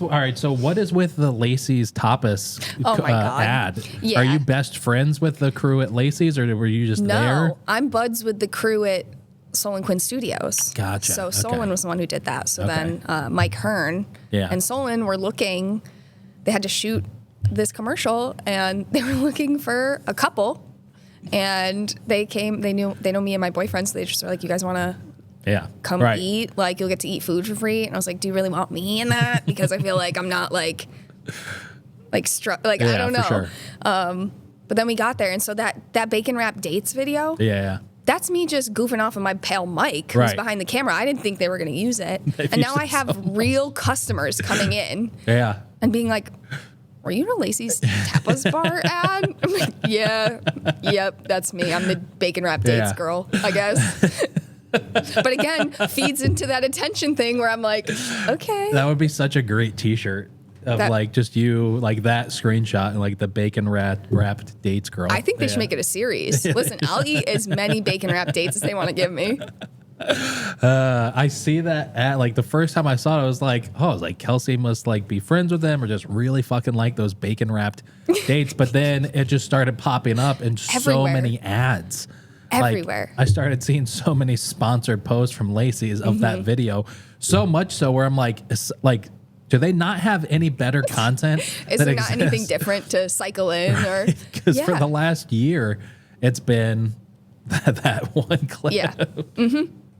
all right? So what is with the Lacey's tapas Oh my God. ad? Yeah. Are you best friends with the crew at Lacey's, or were you just there? No, I'm buds with the crew at Soul and Quinn Studios. Gotcha. So Okay. Solon was the one who did that. So Okay. then Mike Hearn and Solon were looking. They had to shoot this commercial, and they were looking for a couple. And they came. They know me and my boyfriend, so they just were like, "You guys want to come eat? Like, you'll get to eat food for free." And I was like, "Do you really want me in that?" Because I feel like I'm not like I don't know. For sure. But then we got there, and so that bacon wrap dates video. Yeah. That's me just goofing off of my pal Mike, who's behind the camera. I didn't think they were going to use it. And now I have real customers coming in and being like, "Were you in a Lacey's Tapas Bar ad?" I'm like, yep, that's me. I'm the bacon wrap dates girl, I guess. But again, feeds into that attention thing where I'm like, okay. That would be such a great T-shirt of like just you, like that screenshot and like the bacon wrapped dates girl. I think they should make it a series. Listen, I'll eat as many bacon wrap dates as they want to give me. I see that at like the first time I saw it, I was like Kelsey must like be friends with them or just really fucking like those bacon wrapped dates. But then it just started popping up and so many ads. Everywhere. Like, I started seeing so many sponsored posts from Lacey's of that video. So much so where I'm like, do they not have any better content? Is there not anything different to cycle in? Or Because for the last year, it's been that one clip. Yeah.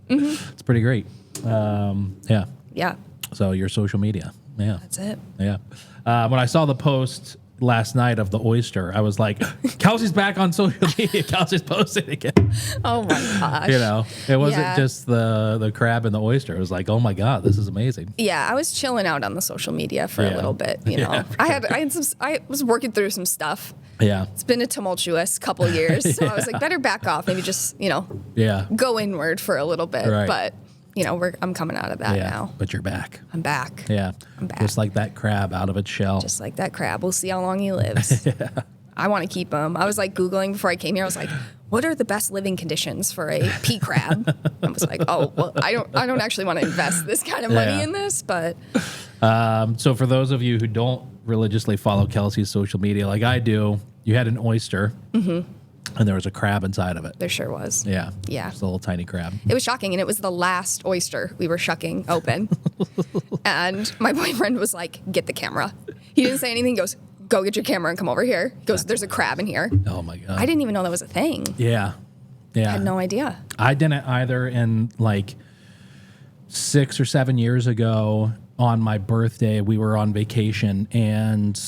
It's pretty great. Yeah. So your social media. Yeah. That's it. Yeah. When I saw the post last night of the oyster, I was like, Kelsey's back on social media. Kelsey's posting again. Oh my gosh. You know, it wasn't just the crab and the oyster. It was like, oh my God, this is amazing. Yeah, I was chilling out on the social media for a little bit. You know, I was working through some stuff. Yeah. It's been a tumultuous couple years, so I was like, better back off. Maybe just go inward for a little bit. Right. But I'm coming out of that now. But you're back. I'm back. Yeah. I'm back. Just like that crab out of its shell. Just like that crab. We'll see how long he lives. I want to keep him. I was like Googling before I came here. I was like, what are the best living conditions for a pea crab? I was like, oh, well, I don't actually want to invest this kind of money in this, but. So for those of you who don't religiously follow Kelsey's social media like I do, you had an oyster. Mm-hmm. And there was a crab inside of it. There sure was. Yeah. Yeah. Just a little tiny crab. It was shocking, and it was the last oyster we were shucking open. And my boyfriend was like, get the camera. He didn't say anything. He goes, go get your camera and come over here. He goes, there's a crab in here. Oh, my God. I didn't even know that was a thing. Yeah. Yeah. I had no idea. I didn't either. And like 6 or 7 years ago on my birthday, we were on vacation, and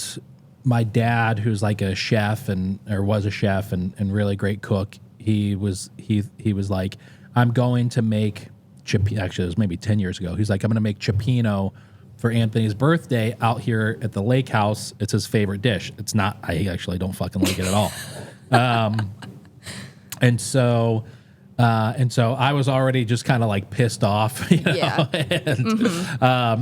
my dad, who's like a chef was a chef and really great cook, he was like, I'm going to make actually it was maybe 10 years ago. He's like, I'm going to make cioppino for Anthony's birthday out here at the lake house. It's his favorite dish. It's not, I actually don't fucking like it at all. And so I was already just kind of like pissed off, you know? Yeah.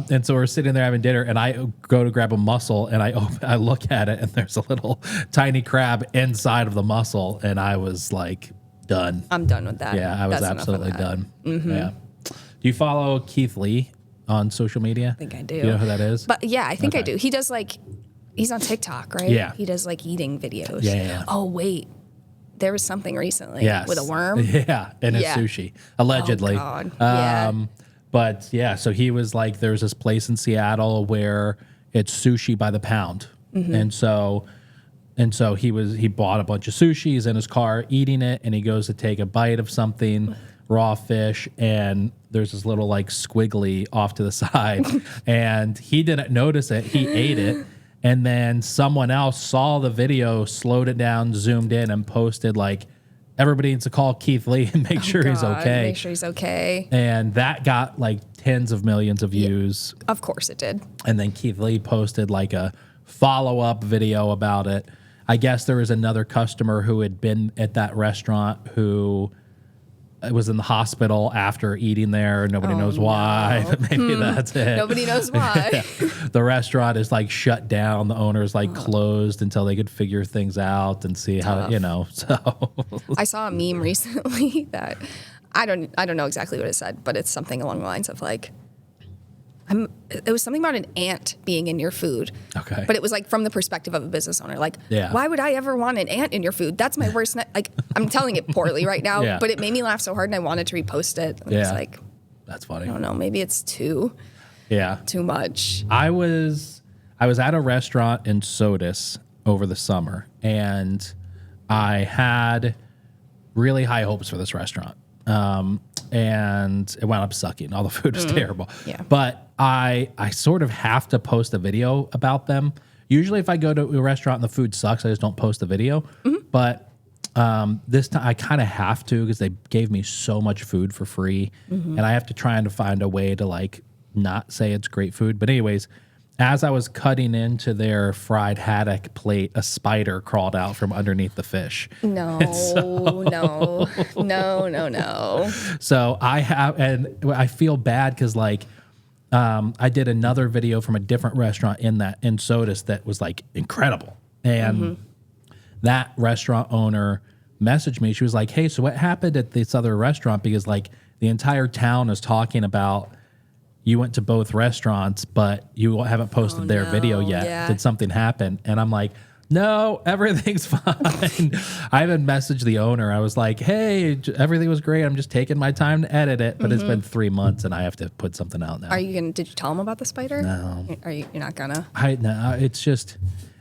And so we're sitting there having dinner, and I go to grab a mussel, and I look at it, and there's a little tiny crab inside of the mussel, and I was like, done. I'm done with that. Yeah, I was absolutely done. Mm-hmm. Yeah. Do you follow Keith Lee on social media? I think I do. You know who that is? But yeah, I think I do. He does he's on TikTok, right? Yeah. He does like eating videos. Yeah. Oh, wait. There was something recently with a worm. Yeah, and a sushi, allegedly. Oh, God. Yeah. But yeah, so he was like, there's this place in Seattle where it's sushi by the pound. Mm-hmm. And so he bought a bunch of sushi, he's in his car eating it, and he goes to take a bite of something, raw fish, and there's this little like squiggly off to the side, and he didn't notice it. He ate it. And then someone else saw the video, slowed it down, zoomed in, and posted like, everybody needs to call Keith Lee and make sure he's okay. Make sure he's okay. And that got like tens of millions of views. Of course it did. And then Keith Lee posted like a follow-up video about it. I guess there was another customer who had been at that restaurant who was in the hospital after eating there. Nobody knows why, but maybe that's it. Nobody knows why. The restaurant is like shut down. The owner's like closed until they could figure things out and see how, so. I saw a meme recently that I don't know exactly what it said, but it's something along the lines of like, it was something about an ant being in your food. Okay. But it was like from the perspective of a business owner. Like, why would I ever want an ant in your food? That's my worst. Like, I'm telling it poorly right now, but it made me laugh so hard and I wanted to repost it. And it's like, that's funny. I don't know. Maybe it's too much. I was at a restaurant in Sodus over the summer, and I had really high hopes for this restaurant. And it wound up sucking. All the food was terrible. Yeah. But I sort of have to post a video about them. Usually if I go to a restaurant and the food sucks, I just don't post a video. But this time I kind of have to, because they gave me so much food for free. And I have to try and find a way to like not say it's great food. But anyways, as I was cutting into their fried haddock plate, a spider crawled out from underneath the fish. No. So I feel bad because like I did another video from a different restaurant in Sodus that was like incredible. And that restaurant owner messaged me. She was like, hey, so what happened at this other restaurant? Because like the entire town is talking about you went to both restaurants, but you haven't posted their video yet. Yeah. Did something happen? And I'm like, no, everything's fine. I even messaged the owner. I was like, hey, everything was great. I'm just taking my time to edit it. But it's been 3 months and I have to put something out now. Did you tell him about the spider? No. You're not gonna? No,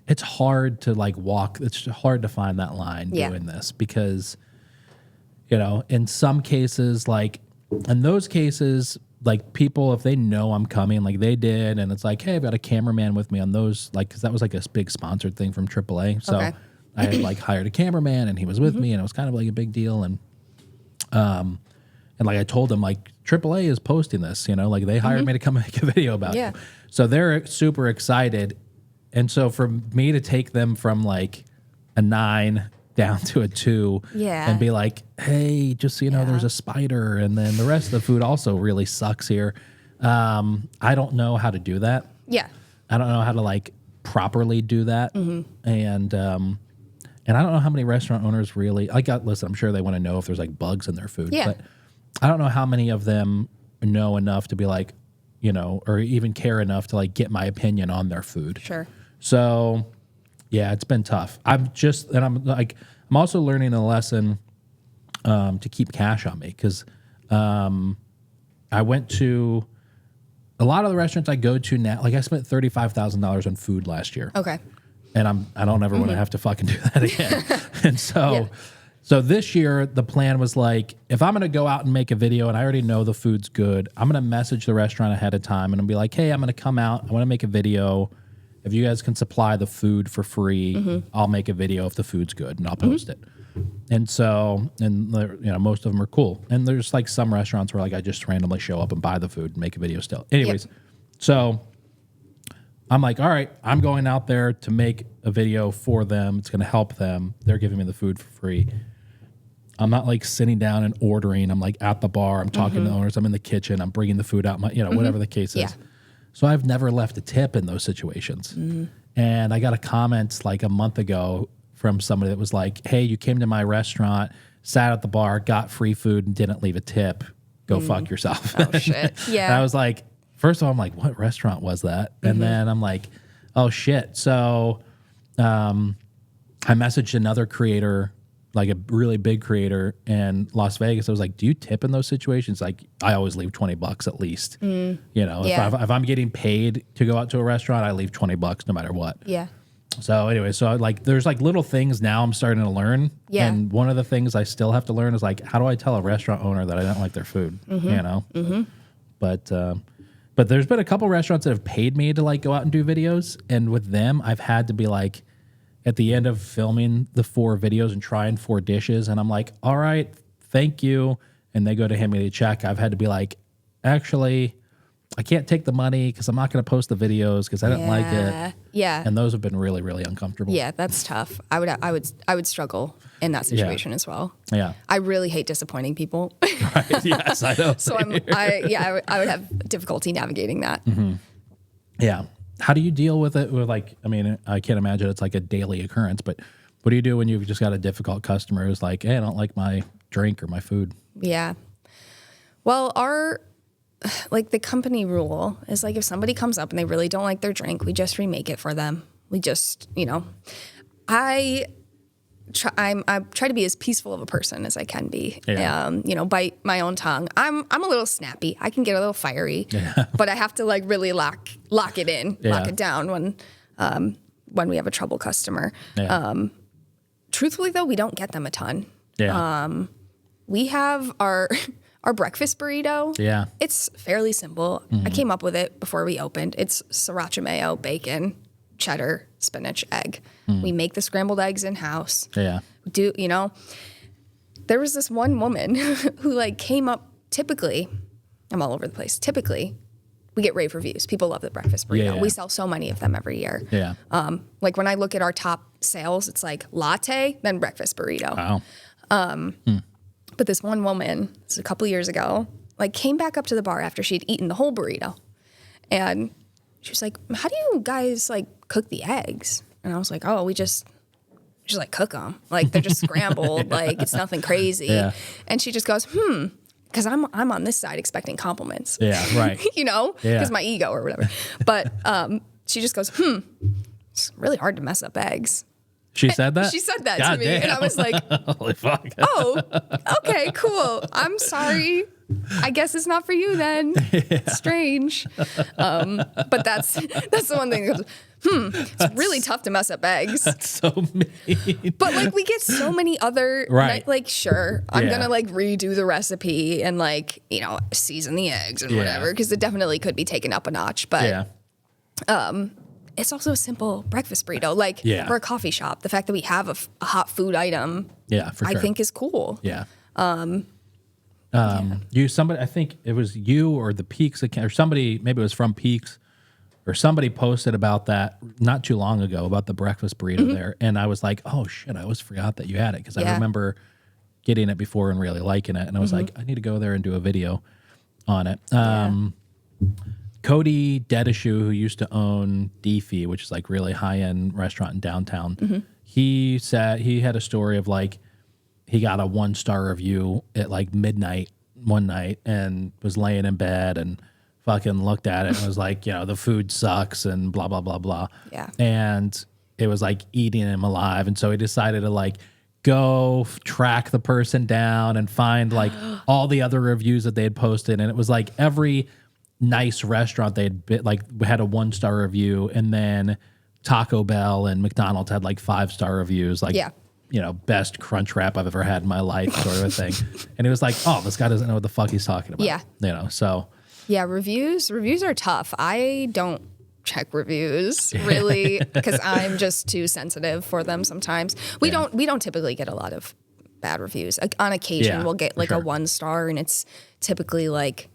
it's hard to like walk. It's hard to find that line doing this because, you know, in some cases, like in those cases, like people, if they know I'm coming, like they did, and it's like, hey, I've got a cameraman with me on those, like, because that was like a big sponsored thing from AAA. So I had like hired a cameraman, and he was with me, and it was kind of like a big deal. And like I told him, like AAA is posting this, you know, like they hired me to come make a video about it. So they're super excited, and so for me to take them from like a 9 down to a 2 and be like, hey, just so you know, there's a spider, and then the rest of the food also really sucks here. I don't know how to do that. Yeah. I don't know how to like properly do that. And I don't know how many restaurant owners really, listen, I'm sure they want to know if there's like bugs in their food, but I don't know how many of them know enough to be like, you know, or even care enough to like get my opinion on their food. Sure. So yeah, it's been tough. I'm also learning a lesson to keep cash on me, because I went to a lot of the restaurants I go to now. Like I spent $35,000 on food last year. Okay. And I don't ever want to have to fucking do that again. And so this year the plan was like, if I'm going to go out and make a video and I already know the food's good, I'm going to message the restaurant ahead of time and I'll be like, hey, I'm going to come out. I want to make a video. If you guys can supply the food for free, I'll make a video if the food's good and I'll post it. And so, and you know, most of them are cool. And there's like some restaurants where like I just randomly show up and buy the food and make a video still. Anyways, so I'm like, all right, I'm going out there to make a video for them. It's going to help them. They're giving me the food for free. I'm not like sitting down and ordering. I'm like at the bar. I'm talking to the owners. I'm in the kitchen. I'm bringing the food out. Whatever the case is. So I've never left a tip in those situations. And I got a comment like a month ago from somebody that was like, hey, you came to my restaurant, sat at the bar, got free food, and didn't leave a tip. Go fuck yourself. Oh, shit. Yeah. And I was like, first of all, I'm like, what restaurant was that? And then I'm like, oh, shit. So I messaged another creator, like a really big creator in Las Vegas. I was like, do you tip in those situations? Like, I always leave $20 at least. You know, if I'm getting paid to go out to a restaurant, I leave $20 no matter what. Yeah. So anyway, so like there's like little things now I'm starting to learn. Yeah. And one of the things I still have to learn is like, how do I tell a restaurant owner that I don't like their food? You know? But there's been a couple restaurants that have paid me to like go out and do videos. And with them, I've had to be like, at the end of filming the 4 videos and trying 4 dishes, and I'm like, all right, thank you. And they go to hand me the check. I've had to be like, actually, I can't take the money because I'm not going to post the videos because I didn't like it. Yeah. And those have been really, really uncomfortable. Yeah, that's tough. I would struggle in that situation as well. Yeah. I really hate disappointing people. Right. Yes, I know. So I would have difficulty navigating that. Yeah. How do you deal with it? With like, I mean, I can't imagine it's like a daily occurrence, but what do you do when you've just got a difficult customer who's like, hey, I don't like my drink or my food? Yeah. Well, like the company rule is like if somebody comes up and they really don't like their drink, we just remake it for them. We just, I try to be as peaceful of a person as I can be. Yeah. Bite my own tongue. I'm a little snappy. I can get a little fiery, but I have to like really lock it in, lock it down when we have a trouble customer. Yeah. Truthfully though, we don't get them a ton. Yeah. We have our breakfast burrito. Yeah. It's fairly simple. I came up with it before we opened. It's sriracha mayo, bacon, cheddar, spinach, egg. We make the scrambled eggs in-house. Yeah. There was this one woman who like came up, typically, I'm all over the place. Typically, we get rave reviews. People love the breakfast burrito. Yeah. We sell so many of them every year. Yeah. Like when I look at our top sales, it's like latte, then breakfast burrito. Wow. But this one woman, this was a couple years ago, like came back up to the bar after she'd eaten the whole burrito. And she was like, how do you guys like cook the eggs? And I was like, oh, we just like cook them. Like they're just scrambled. Like it's nothing crazy. Yeah. And she just goes, because I'm on this side expecting compliments. Yeah, right. Because my ego or whatever. But she just goes, it's really hard to mess up eggs. She said that? She said that to me. Damn. And I was like, holy fuck. Oh, okay, cool. I'm sorry. I guess it's not for you then. Yeah. Strange. But that's the one thing that goes, it's really tough to mess up eggs. That's so mean. But like we get so many other, like sure, I'm going to like redo the recipe and like, season the eggs and whatever, because it definitely could be taken up a notch. But it's also a simple breakfast burrito. Like for a coffee shop, the fact that we have a hot food item, I think is cool. Yeah. Somebody, I think it was you or the Peaks account, or somebody, maybe it was from Peaks, or somebody posted about that not too long ago about the breakfast burrito there, and I was like, oh shit, I always forgot that you had it because I remember getting it before and really liking it, and I was like, I need to go there and do a video on it. Cody Dedishu, who used to own Deefy, which is like really high-end restaurant in downtown, he said he had a story of like he got a 1-star review at like midnight one night and was laying in bed and fucking looked at it and was like, the food sucks and blah, blah, blah, blah. Yeah. And it was like eating him alive. And so he decided to like go track the person down and find like all the other reviews that they had posted. And it was like every nice restaurant they had a 1-star review, and then Taco Bell and McDonald's had like 5-star reviews, like best crunch wrap I've ever had in my life sort of a thing. And it was like, oh, this guy doesn't know what the fuck he's talking about. Yeah. So yeah, reviews are tough. I don't check reviews really because I'm just too sensitive for them sometimes. We don't typically get a lot of bad reviews. On occasion we'll get like a 1-star, and it's typically like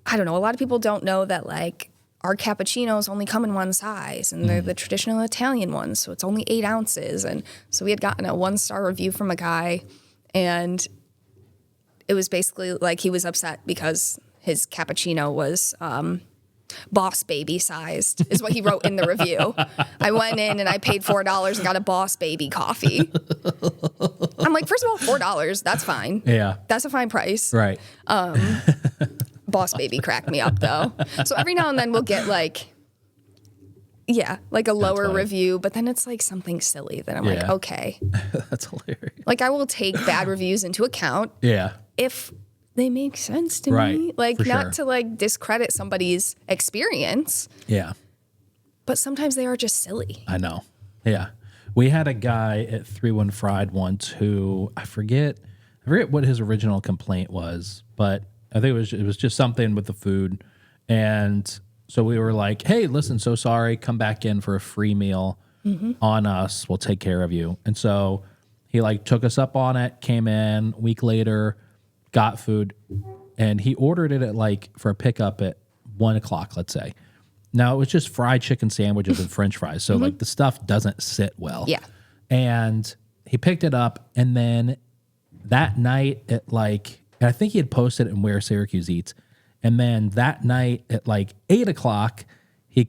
I don't know. A lot of people don't know that like our cappuccinos only come in one size, and they're the traditional Italian ones, so it's only 8 ounces. And so we had gotten a 1-star review from a guy, and it was basically like he was upset because his cappuccino was Boss Baby sized, is what he wrote in the review. I went in and I paid $4 and got a Boss Baby coffee. I'm like, first of all, $4, that's fine. Yeah. That's a fine price. Right. Boss Baby cracked me up though. So every now and then we'll get like a lower review, but then it's like something silly that I'm like, okay. That's hilarious. Like I will take bad reviews into account. Yeah. If they make sense to me. Like not to like discredit somebody's experience. Yeah. But sometimes they are just silly. I know. Yeah. We had a guy at 31 Fried once who I forget what his original complaint was, but I think it was just something with the food. And so we were like, hey, listen, so sorry. Come back in for a free meal on us. We'll take care of you. And so he like took us up on it, came in a week later, got food, and he ordered it at like for a pickup at 1 o'clock, let's say. Now it was just fried chicken sandwiches and French fries. So like the stuff doesn't sit well. Yeah. And he picked it up, and then that night at like, and I think he had posted it in Where Syracuse Eats. And then that night at like 8 o'clock, he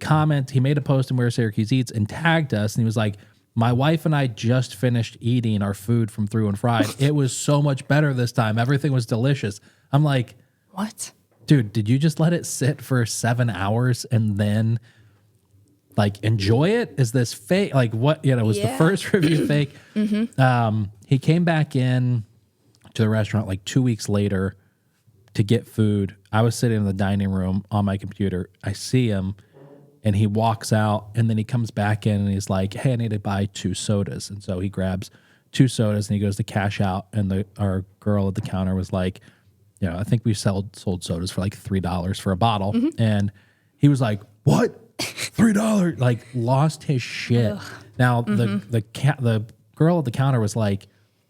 made a post in Where Syracuse Eats and tagged us. And he was like, my wife and I just finished eating our food from 31 Fried. It was so much better this time. Everything was delicious. I'm like, what? dude, did you just let it sit for 7 hours and then like enjoy it? Is this fake? Like what, was the first review fake? He came back in to the restaurant like 2 weeks later to get food. I was sitting in the dining room on my computer. I see him and he walks out and then he comes back in and he's like, hey, I need to buy 2 sodas. And so he grabs 2 sodas and he goes to cash out. And our girl at the counter was like, I think we sold sodas for like $3 for a bottle. And he was like, what? $3? Like lost his shit. Ugh. Now the girl at the counter was like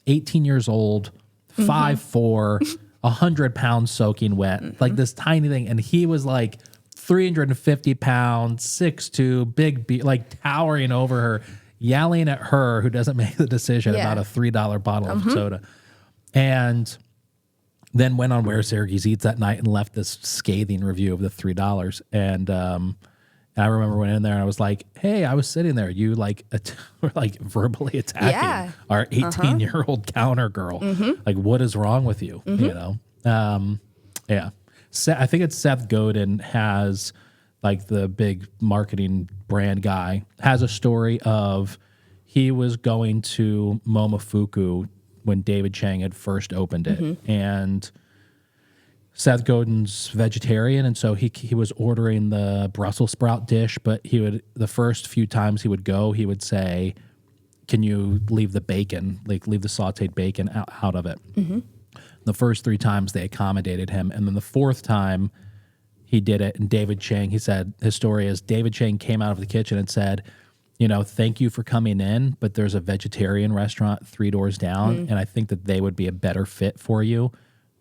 18 years old, 5'4", 100 pounds soaking wet, like this tiny thing. And he was like 350 pounds, 6'2", big, like towering over her, yelling at her who doesn't make the decision about a $3 bottle of soda. And then went on Where Syracuse Eats that night and left this scathing review of the $3. And I remember went in there and I was like, hey, I was sitting there. You were like verbally attacking our 18-year-old counter girl. Like, what is wrong with you? Yeah. I think it's Seth Godin has, like, the big marketing brand guy, has a story of he was going to Momofuku when David Chang had first opened it. And Seth Godin's vegetarian, and so he was ordering the Brussels sprout dish, but the first few times he would go, he would say, can you leave the bacon, like leave the sauteed bacon out of it? The first 3 times they accommodated him, and then the 4th time he did it, and David Chang, he said, his story is David Chang came out of the kitchen and said, thank you for coming in, but there's a vegetarian restaurant 3 doors down, and I think that they would be a better fit for you.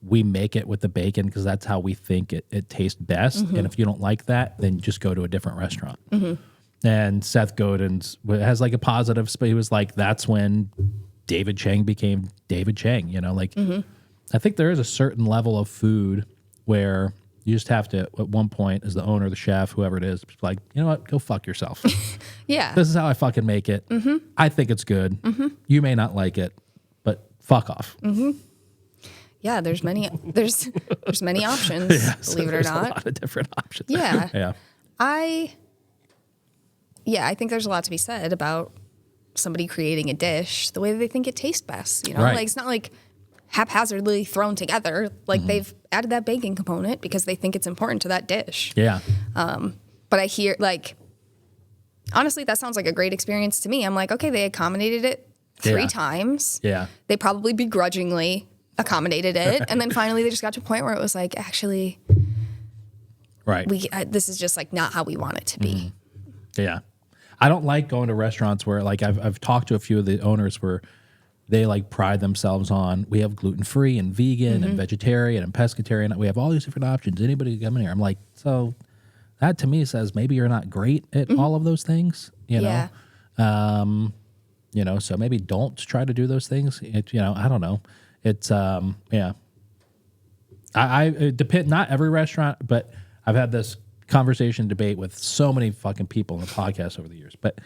We make it with the bacon because that's how we think it tastes best. And if you don't like that, then just go to a different restaurant. And Seth Godin has like a positive, but he was like, that's when David Chang became David Chang, I think there is a certain level of food where you just have to, at one point, as the owner, the chef, whoever it is, like, you know what, go fuck yourself. This is how I fucking make it. I think it's good. You may not like it, but fuck off. Yeah, there's many options, believe it or not. A lot of different options. I think there's a lot to be said about somebody creating a dish the way that they think it tastes best. Like it's not like haphazardly thrown together. Like they've added that bacon component because they think it's important to that dish. But I hear, like, honestly, that sounds like a great experience to me. I'm like, okay, they accommodated it 3 times. They probably begrudgingly accommodated it, and then finally they just got to a point where it was like, actually, this is just like not how we want it to be. I don't like going to restaurants where, like, I've talked to a few of the owners where they like pride themselves on, we have gluten-free and vegan and vegetarian and pescatarian, we have all these different options, anybody come in here. I'm like, so that to me says maybe you're not great at all of those things, know. So maybe don't try to do those things. I don't know. It's it depend, not every restaurant, but I've had this conversation debate with so many fucking people on the podcast over the years. But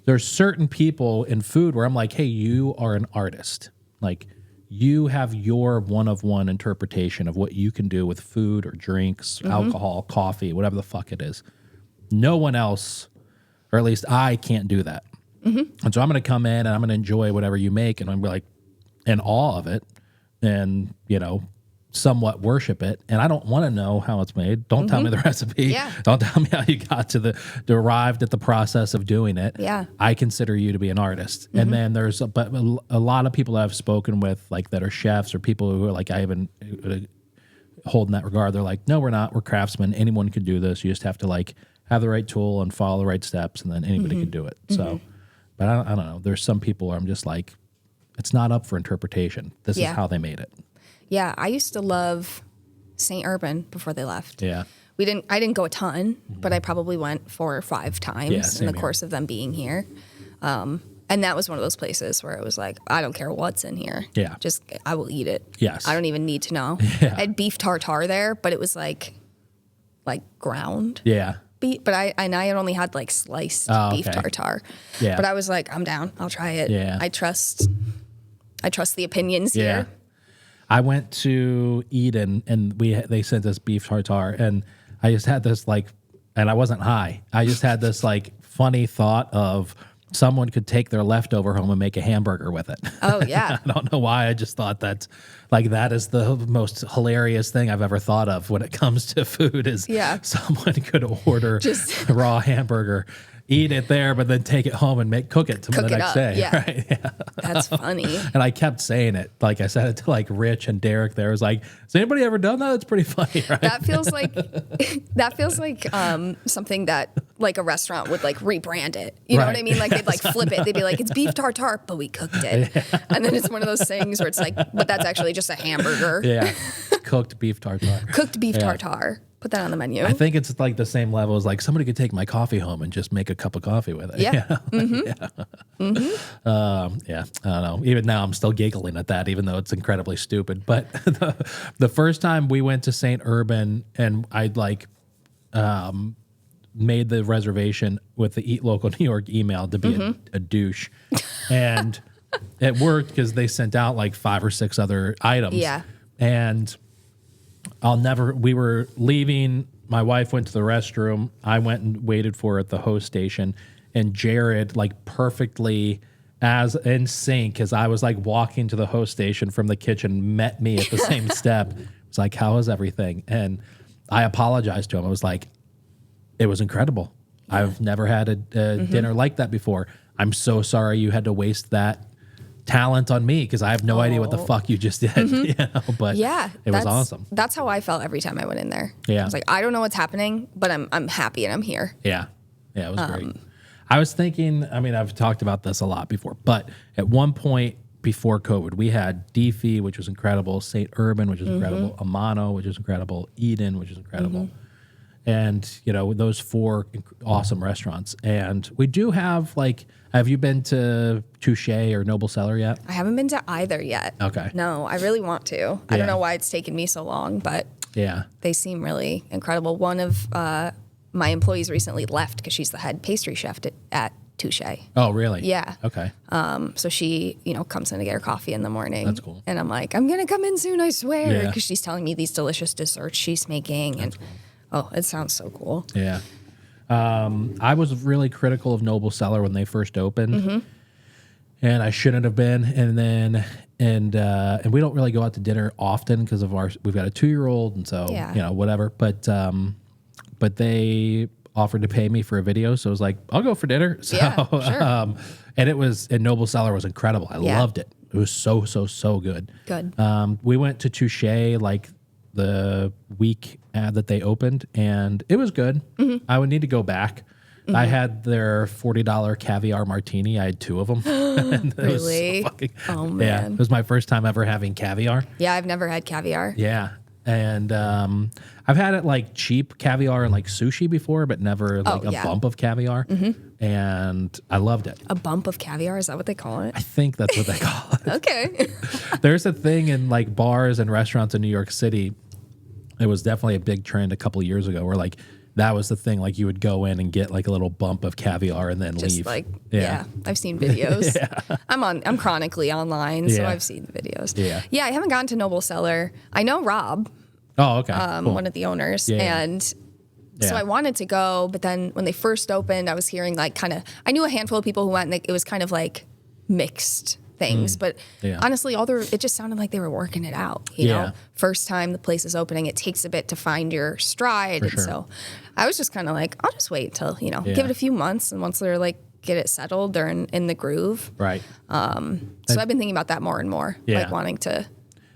there's certain people in food where I'm like, hey, you are an artist. Like, you have your one-of-one interpretation of what you can do with food or drinks, alcohol, coffee, whatever the fuck it is. No one else, or at least I can't do that. And so I'm going to come in and I'm going to enjoy whatever you make, and I'm like in awe of it, and somewhat worship it. And I don't want to know how it's made. Don't tell me the recipe. Don't tell me how you got to arrived at the process of doing it. I consider you to be an artist. And then there's a lot of people I've spoken with, like, that are chefs or people who are like, I haven't hold in that regard. They're like, no, we're not. We're craftsmen. Anyone could do this. You just have to like have the right tool and follow the right steps, and then anybody can do it. So, but I don't know. There's some people where I'm just like, it's not up for interpretation. This is how they made it. Yeah, I used to love St. Urban before they left. I didn't go a ton, but I probably went 4 or 5 times in the course of them being here. And that was one of those places where it was like, I don't care what's in here. Just, I will eat it. I don't even need to know. I had beef tartare there, but it was like ground. But I had only had like sliced beef tartare. But I was like, I'm down. I'll try it. I trust the opinions here. I went to Eden and they sent us beef tartare, and I just had this like, and I wasn't high. I just had this like funny thought of someone could take their leftover home and make a hamburger with it. Oh yeah. I don't know why. I just thought that is the most hilarious thing I've ever thought of when it comes to food is someone could order just a raw hamburger, eat it there, but then take it home and cook it the next day. Yeah. Right? Yeah. That's funny. And I kept saying it. Like I said it to like Rich and Derek there. I was like, has anybody ever done that? That's pretty funny, right? That feels like something that like a restaurant would like rebrand it. You know what I mean? Like they'd like flip it. They'd be like, it's beef tartare, but we cooked it. Yeah. And then it's one of those things where it's like, but that's actually just a hamburger. Yeah. Cooked beef tartare. Cooked beef tartare. Put that on the menu. I think it's like the same level as like somebody could take my coffee home and just make a cup of coffee with it. Yeah. Yeah. I don't know. Even now I'm still giggling at that, even though it's incredibly stupid. But the first time we went to St. Urban and I'd like made the reservation with the Eat Local New York email to be a douche. And it worked because they sent out like 5 or 6 other items. Yeah. And we were leaving. My wife went to the restroom. I went and waited for her at the host station. And Jared, like perfectly as in sync, as I was like walking to the host station from the kitchen, met me at the same step. It's like, how is everything? And I apologized to him. I was like, it was incredible. I've never had a dinner like that before. I'm so sorry you had to waste that talent on me because I have no idea what the fuck you just did. You know? But it was awesome. That's how I felt every time I went in there. Yeah. I was like, I don't know what's happening, but I'm happy and I'm here. Yeah. Yeah, it was great. I was thinking, I mean, I've talked about this a lot before, but at one point before COVID, we had Deefy, which was incredible, St. Urban, which was incredible, Amano, which was incredible, Eden, which is incredible. And, you know, those 4 awesome restaurants. And we do have, like, have you been to Touche or Noble Cellar yet? I haven't been to either yet. Okay. No, I really want to. I don't know why it's taken me so long, but they seem really incredible. One of my employees recently left because she's the head pastry chef at Touche. Oh, really? Yeah. Okay. So she, comes in to get her coffee in the morning. That's cool. And I'm like, I'm going to come in soon, I swear. Because she's telling me these delicious desserts she's making. That's cool. Oh, it sounds so cool. Yeah. I was really critical of Noble Cellar when they first opened, and I shouldn't have been. And then, and we don't really go out to dinner often because of we've got a 2-year-old, and so whatever. But they offered to pay me for a video, so I was like, I'll go for dinner. So, sure. And Noble Cellar was incredible. I loved it. It was so good. Good. We went to Touche like the week that they opened, and it was good. I would need to go back. I had their $40 caviar martini. I had 2 of them. And Really? Oh, man. Yeah, it was my first time ever having caviar. Yeah, I've never had caviar. Yeah. And I've had it like cheap caviar and like sushi before, but never like a bump of caviar. And I loved it. A bump of caviar? Is that what they call it? I think that's what they call it. Okay. There's a thing in like bars and restaurants in New York City. It was definitely a big trend a couple of years ago where like that was the thing. Like you would go in and get like a little bump of caviar and then Just leave. Like, I've seen videos. I'm chronically online, so I've seen the videos. Yeah, I haven't gotten to Noble Cellar. I know Rob. Oh, okay. Cool. One of the owners. So I wanted to go, but then when they first opened, I was hearing like I knew a handful of people who went, and it was kind of like mixed things. But honestly, it just sounded like they were working it out. You know, first time the place is opening, it takes a bit to find your stride. So I was just kind of like, I'll just wait until, give it a few months. And once they're like, get it settled, they're in the groove. Right. So I've been thinking about that more and more, like wanting to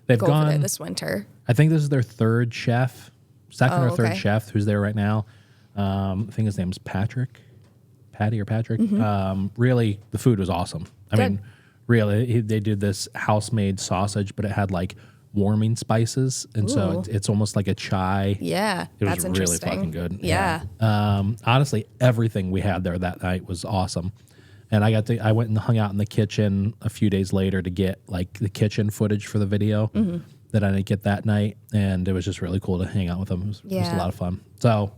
go over there this winter. I think this is their third second or third chef who's there right now. I think his name's Patty. Really, the food was awesome. I mean, really, they did this house-made sausage, but it had like warming spices, and so it's almost like a chai. Yeah, it was really fucking good. Yeah. Honestly, everything we had there that night was awesome. And I went and hung out in the kitchen a few days later to get like the kitchen footage for the video that I didn't get that night, and it was just really cool to hang out with them. It was just a lot of fun. So,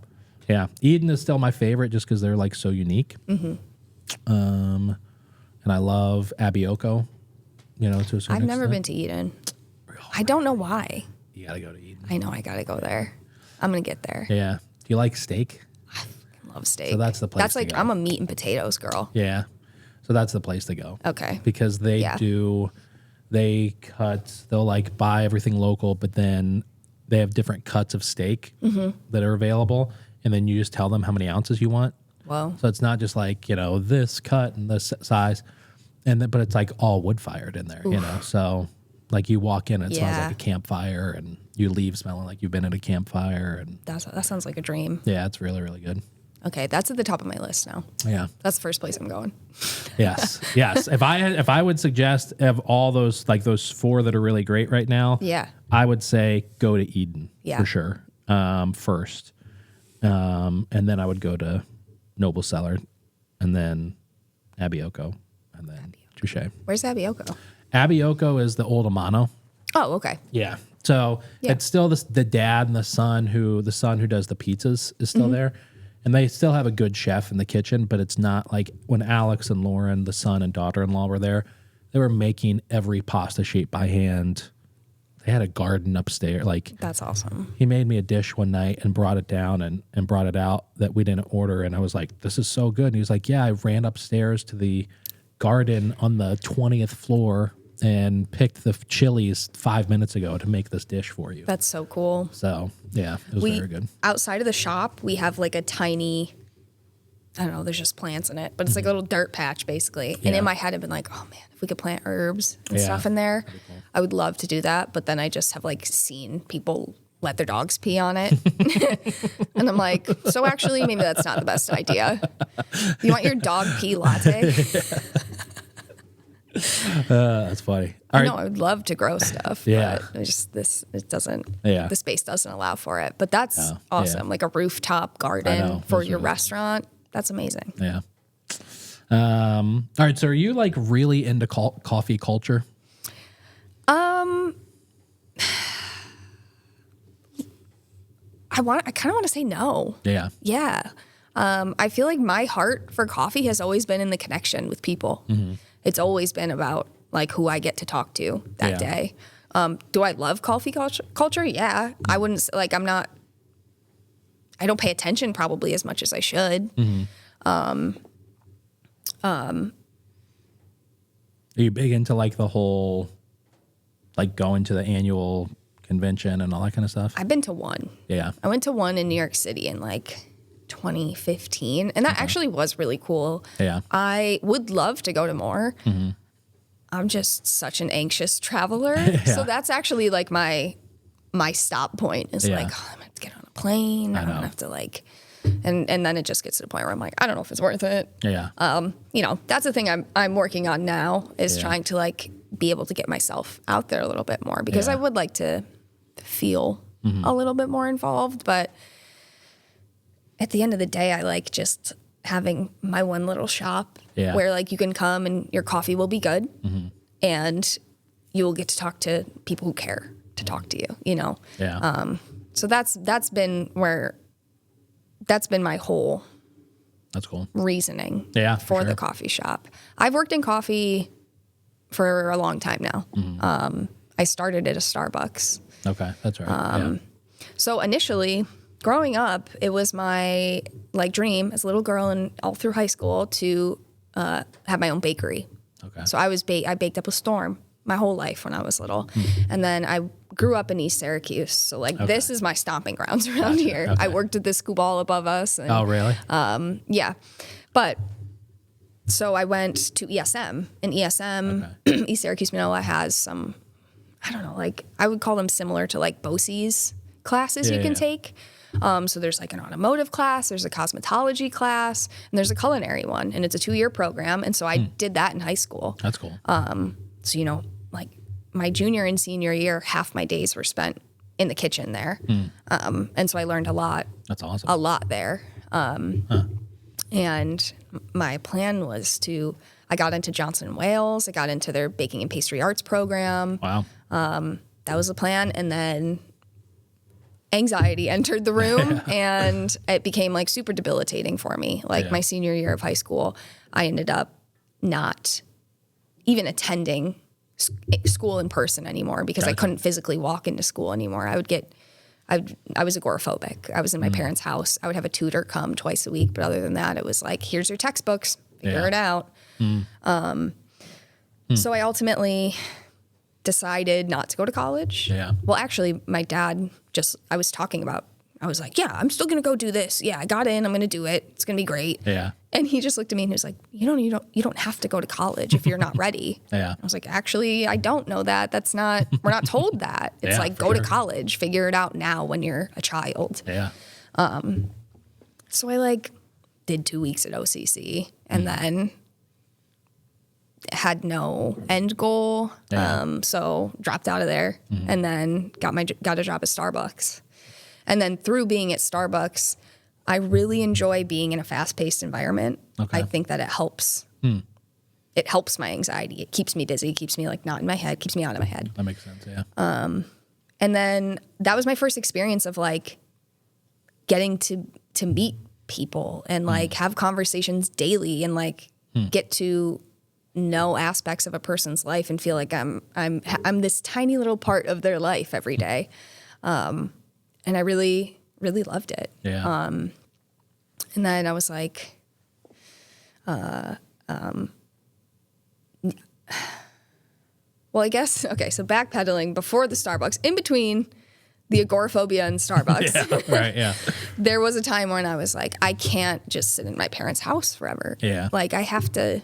yeah, Eden is still my favorite just because they're like so unique. And I love Abioko. To a certain I've never extent. been to Eden. Really? I don't know why. You got to go to Eden. I know I got to go there. I'm going to get there. Yeah. Do you like steak? I love steak. So that's the place That's to like, go. I'm a meat and potatoes girl. Yeah. So that's the place to go. Okay. Because they'll like buy everything local, but then they have different cuts of steak that are available. And then you just tell them how many ounces you want. Wow. So it's not just like, this cut and this size. But it's like all wood fired in there, So like you walk in, it smells like a campfire, and you leave smelling like you've been at a campfire. And that sounds like a dream. yeah, it's really, really good. Okay, that's at the top of my list now. Yeah. That's the first place I'm going. Yes. If I would suggest of all those, like those 4 that are really great right now, I would say go to Eden for sure. First. And then I would go to Noble Cellar, and then Abbiocco, and then Touche. Where's Abbiocco? Abbiocco is the old Amano. Oh, okay. Yeah. So it's still the dad and the son who does the pizzas is still there. And they still have a good chef in the kitchen, but it's not like when Alex and Lauren, the son and daughter-in-law, were there, they were making every pasta shape by hand. They had a garden upstairs. Like, that's awesome. He made me a dish one night and brought it down and brought it out that we didn't order. And I was like, this is so good. And he was like, yeah, I ran upstairs to the garden on the 20th floor and picked the chilies 5 minutes ago to make this dish for you. That's so cool. So, yeah, it was very good. Outside of the shop, we have like a tiny, I don't know, there's just plants in it, but it's like a little dirt patch basically. And in my head, I've been like, oh man, if we could plant herbs and stuff in there, cool. I would love to do that. But then I just have like seen people let their dogs pee on it. And I'm like, so actually, maybe that's not the best idea. You want your dog pee latte? That's funny. I know I would love to grow stuff. Yeah. But it doesn't, Yeah. the space doesn't allow for it. But that's awesome. Yeah. Like a rooftop garden for your restaurant. That's amazing. Yeah. All right. So are you like really into coffee culture? I kind of want to say no. Yeah. Yeah. I feel like my heart for coffee has always been in the connection with people. Mm-hmm. It's always been about like who I get to talk to that day. Do I love coffee culture? Yeah. I wouldn't like, I don't pay attention probably as much as I should. Mm-hmm. Are you big into like the whole, like going to the annual convention and all that kind of stuff? I've been to one. Yeah. I went to one in New York City in like 2015, and that actually was really cool. Yeah. I would love to go to more. Mm-hmm. I'm just such an anxious traveler. So that's actually like my stop point is like, oh, I'm gonna have to get on a plane. I'm gonna have to like, and then it just gets to the point where I'm like, I don't know if it's worth it. Yeah. That's the thing I'm working on now is trying to like be able to get myself out there a little bit more because I would like to feel a little bit more involved, but at the end of the day, I like just having my one little shop where like you can come and your coffee will be good and you will get to talk to people who care to talk to you, Yeah. So that's been my whole That's cool. reasoning for the coffee shop. I've worked in coffee for a long time now. Mm-hmm. I started at a Starbucks. Okay, that's right. So initially, growing up, it was my like dream as a little girl and all through high school to have my own bakery. Okay. So I baked up a Storm my whole life when I was little, and then I grew up in East Syracuse. So like this is my stomping grounds around here. Okay. I worked at the school ball above us. And, oh, really? Yeah, but. So I went to ESM, and ESM, East Syracuse Manoa has some, I don't know, like I would call them similar to like BOCES classes you can take. So there's like an automotive class, there's a cosmetology class, and there's a culinary one, and it's a 2-year program. And so I did that in high school. That's cool. So, like my junior and senior year, half my days were spent in the kitchen there. And so I learned a lot. That's awesome. A lot there. And my plan was I got into Johnson & Wales. I got into their baking and pastry arts program. Wow. That was the plan. And then anxiety entered the room and it became like super debilitating for me. Like my senior year of high school, I ended up not even attending school in person anymore because I couldn't physically walk into school anymore. I was agoraphobic. I was in my parents' house. I would have a tutor come twice a week, but other than that, it was like, here's your textbooks, figure it out. So I ultimately decided not to go to college. Yeah. Well, actually, my dad I was like, yeah, I'm still going to go do this. Yeah, I got in. I'm going to do it. It's going to be great. Yeah. And he just looked at me and he was like, you don't have to go to college if you're not ready. Yeah. I was like, actually, I don't know that. We're not told that. It's like, go to college, figure it out now when you're a child. Yeah. So I did 2 weeks at OCC and then had no end goal. So dropped out of there and then got a job at Starbucks. And then through being at Starbucks, I really enjoy being in a fast-paced environment. Okay. I think that it helps. It helps my anxiety. It keeps me busy, keeps me not in my head, keeps me out of my head. That makes sense, yeah. And then that was my first experience of getting to meet people and have conversations daily and get to know aspects of a person's life and feel like I'm this tiny little part of their life every day. And I really, really loved it. Yeah. And then I was like, well, I guess, okay, so backpedaling before the Starbucks, in between the agoraphobia and Starbucks. Right, yeah. There was a time when I was like, I can't just sit in my parents' house forever. Yeah. I have to,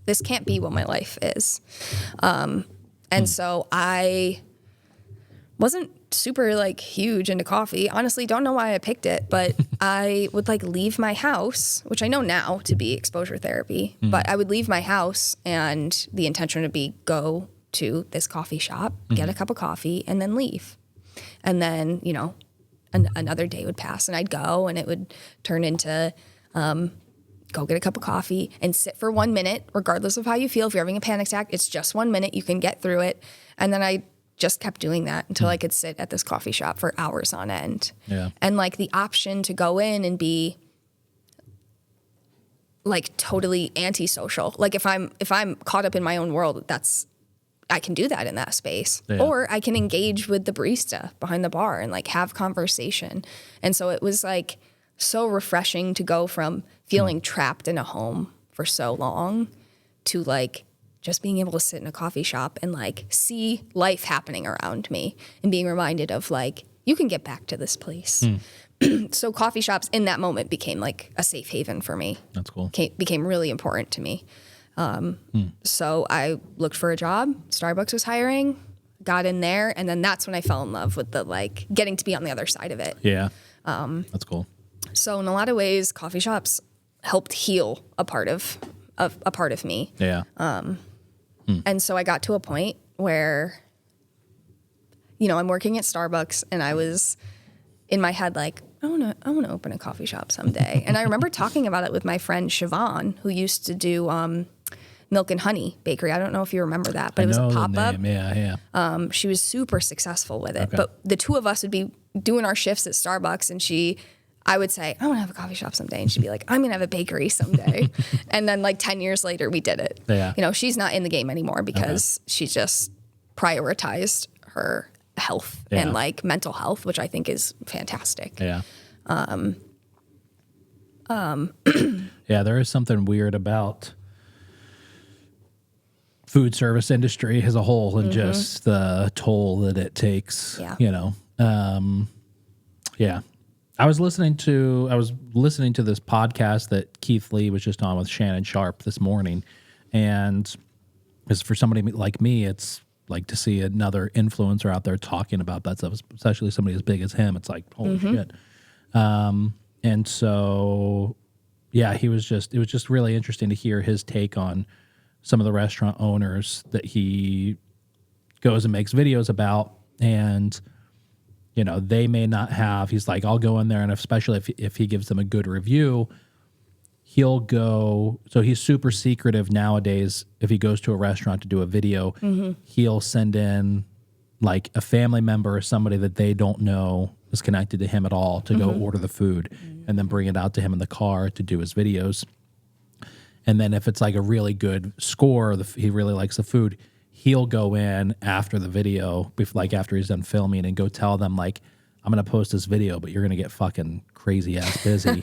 this can't be what my life is. And so I wasn't super huge into coffee. Honestly, don't know why I picked it, but I would leave my house, which I know now to be exposure therapy, but I would leave my house and the intention would be go to this coffee shop, get a cup of coffee and then leave. And then, another day would pass and I'd go and it would turn into, go get a cup of coffee and sit for 1 minute, regardless of how you feel. If you're having a panic attack, it's just 1 minute. You can get through it. And then I just kept doing that until I could sit at this coffee shop for hours on end. Yeah. And the option to go in and be totally antisocial. If I'm caught up in my own world, I can do that in that space. Yeah. Or I can engage with the barista behind the bar and have conversation. And so it was so refreshing to go from feeling trapped in a home for so long to just being able to sit in a coffee shop and see life happening around me and being reminded of you can get back to this place. So coffee shops in that moment became a safe haven for me. That's cool. Became really important to me. So I looked for a job. Starbucks was hiring, got in there, and then that's when I fell in love with the getting to be on the other side of it. Yeah. That's cool. So in a lot of ways, coffee shops helped heal a part of me. Yeah. And so I got to a point where, I'm working at Starbucks and I was in my head I want to open a coffee shop someday. And I remember talking about it with my friend Siobhan, who used to do Milk and Honey Bakery. I don't know if you remember that, but it was a pop-up. Yeah. She was super successful with it. Okay. But the two of us would be doing our shifts at Starbucks and I would say, I want to have a coffee shop someday. And she'd be like, I'm going to have a bakery someday. And then 10 years later, we did it. Yeah. She's not in the game anymore because she just prioritized her health and mental health, which I think is fantastic. Yeah. Yeah, there is something weird about food service industry as a whole and just the toll that it takes. Yeah. Yeah. I was listening to this podcast that Keith Lee was just on with Shannon Sharp this morning. And as for somebody like me, it's to see another influencer out there talking about that stuff, especially somebody as big as him. It's holy shit. And so, yeah, it was just really interesting to hear his take on some of the restaurant owners that he goes and makes videos about. And they may not have, he's I'll go in there, and especially if he gives them a good review, he'll go, so he's super secretive nowadays. If he goes to a restaurant to do a video, he'll send in a family member or somebody that they don't know is connected to him at all to go order the food and then bring it out to him in the car to do his videos. And then if it's a really good score, he really likes the food, he'll go in after the video, like after he's done filming, and go tell them like, I'm going to post this video, but you're going to get fucking crazy ass busy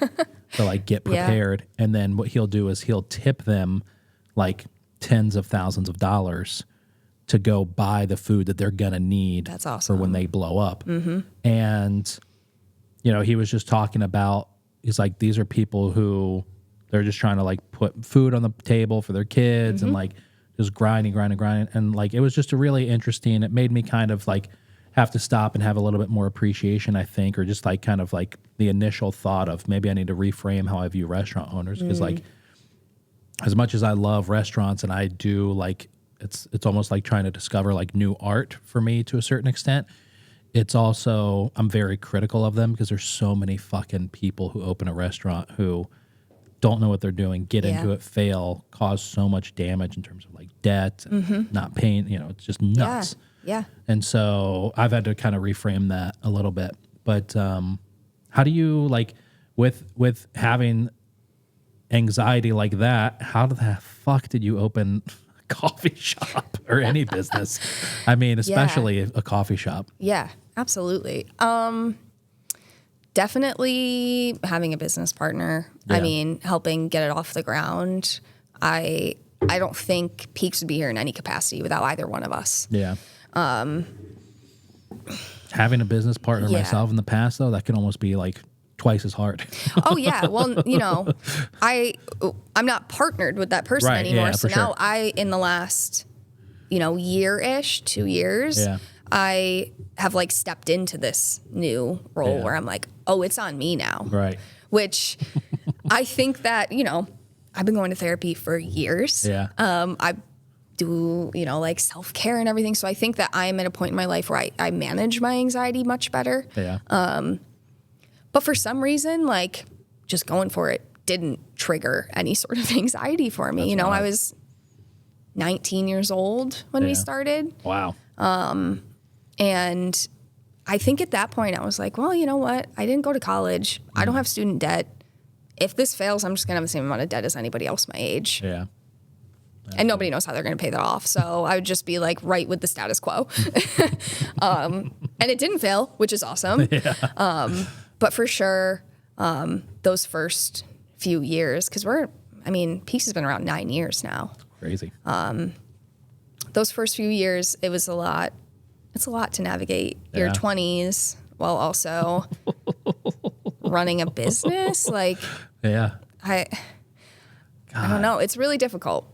to like get prepared. Yeah. And then what he'll do is he'll tip them like tens of thousands of dollars to go buy the food that they're going to need. That's awesome. For when they blow up. Mm-hmm. And, you know, he was just talking about, he's like, these are people who they're just trying to like put food on the table for their kids and like just grinding. And like, it was just a really interesting, it made me kind of like have to stop and have a little bit more appreciation, I think, or just like kind of like the initial thought of maybe I need to reframe how I view restaurant owners. Because like, as much as I love restaurants and I do like, it's almost like trying to discover like new art for me to a certain extent. It's also, I'm very critical of them because there's so many fucking people who open a restaurant who don't know what they're doing, get into it, fail, cause so much damage in terms of like debt, and not paying, you know, it's just nuts. Yeah. And so I've had to kind of reframe that a little bit. But how do you like with having anxiety like that, how the fuck did you open a coffee shop or any business? I mean, especially a coffee shop. Yeah, absolutely. Definitely having a business partner. Yeah. I mean, helping get it off the ground. I don't think Peaks would be here in any capacity without either one of us. Yeah. Having a business partner myself in the past, though, that can almost be like twice as hard. Oh yeah. Well, you know, I'm not partnered with that person anymore. Yeah, so now in the last, you know, year-ish, 2 years, I have like stepped into this new role where I'm like, oh, it's on me now. Right. Which I think that, you know, I've been going to therapy for years. Yeah. I do, you know, like self-care and everything. So I think that I'm at a point in my life where I manage my anxiety much better. Yeah. But for some reason, like just going for it didn't trigger any sort of anxiety for me. That's wild. I was 19 years old when we started. Wow. And I think at that point I was like, well, you know what? I didn't go to college. I don't have student debt. If this fails, I'm just going to have the same amount of debt as anybody else my age. Yeah. And nobody knows how they're going to pay that off. So I would just be like right with the status quo. And it didn't fail, which is awesome. Yeah. But for sure, those first few years, because Peace has been around 9 years now. Crazy. Those first few years, it was a lot. It's a lot to navigate your 20s while also running a business. Like, I don't know. It's really difficult.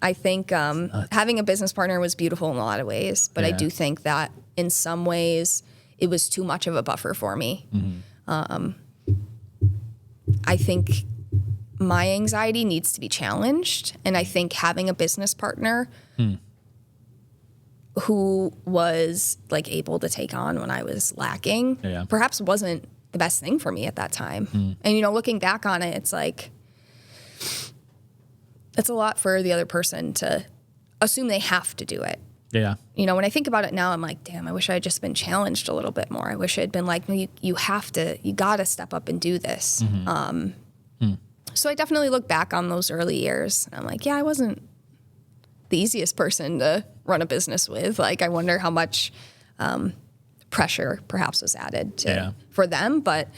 I think having a business partner was beautiful in a lot of ways, but I do think that in some ways it was too much of a buffer for me. Mm-hmm. I think my anxiety needs to be challenged, and I think having a business partner who was like able to take on when I was lacking perhaps wasn't the best thing for me at that time. And, you know, looking back on it, it's like, it's a lot for the other person to assume they have to do it. Yeah. You know, when I think about it now, I'm like, damn, I wish I had just been challenged a little bit more. I wish I had been like, no, you got to step up and do this. Mm-hmm. So I definitely look back on those early years and I'm like, yeah, I wasn't the easiest person to run a business with. Like, I wonder how much pressure perhaps was added for them. But,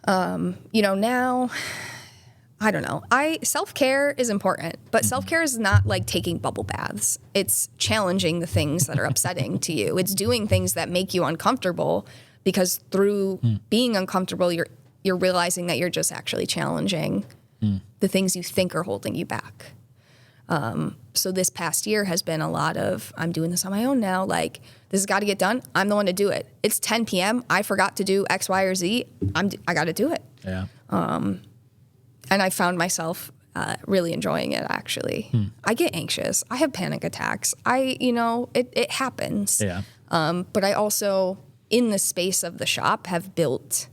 you know, now, I don't know. Self-care is important, but self-care is not like taking bubble baths. It's challenging the things that are upsetting to you. It's doing things that make you uncomfortable, because through being uncomfortable, you're realizing that you're just actually challenging the things you think are holding you back. So this past year has been a lot of, I'm doing this on my own now. Like, this has got to get done. I'm the one to do it. It's 10 p.m. I forgot to do X, Y, or Z. I got to do it. Yeah. And I found myself really enjoying it, actually. I get anxious. I have panic attacks. It happens. Yeah. But I also, in the space of the shop, have built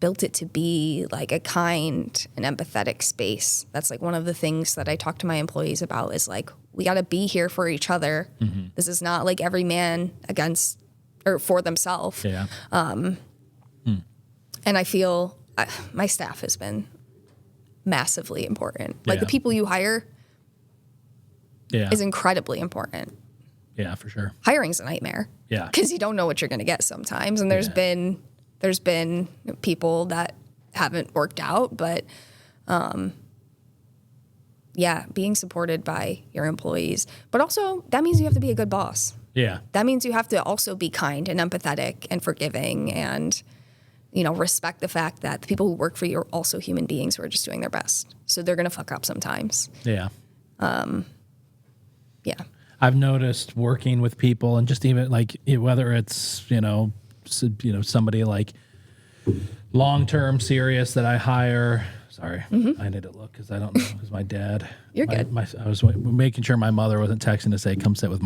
it to be like a kind and empathetic space. That's like one of the things that I talk to my employees about is like, we got to be here for each other. Mm-hmm. This is not like every man against or for themselves. Yeah. And I feel my staff has been massively important. Like the people you hire, is incredibly important. Yeah, for sure. Hiring's a nightmare. Yeah. Because you don't know what you're going to get sometimes. And there's been people that haven't worked out, but being supported by your employees. But also that means you have to be a good boss. Yeah. That means you have to also be kind and empathetic and forgiving and, respect the fact that the people who work for you are also human beings who are just doing their best. So they're going to fuck up sometimes. Yeah. Yeah. I've noticed working with people and just even like whether it's, somebody like long-term serious that I hire. Sorry, I need to look because I don't know. Because my dad. You're good. I was making sure my mother wasn't texting to say, come sit with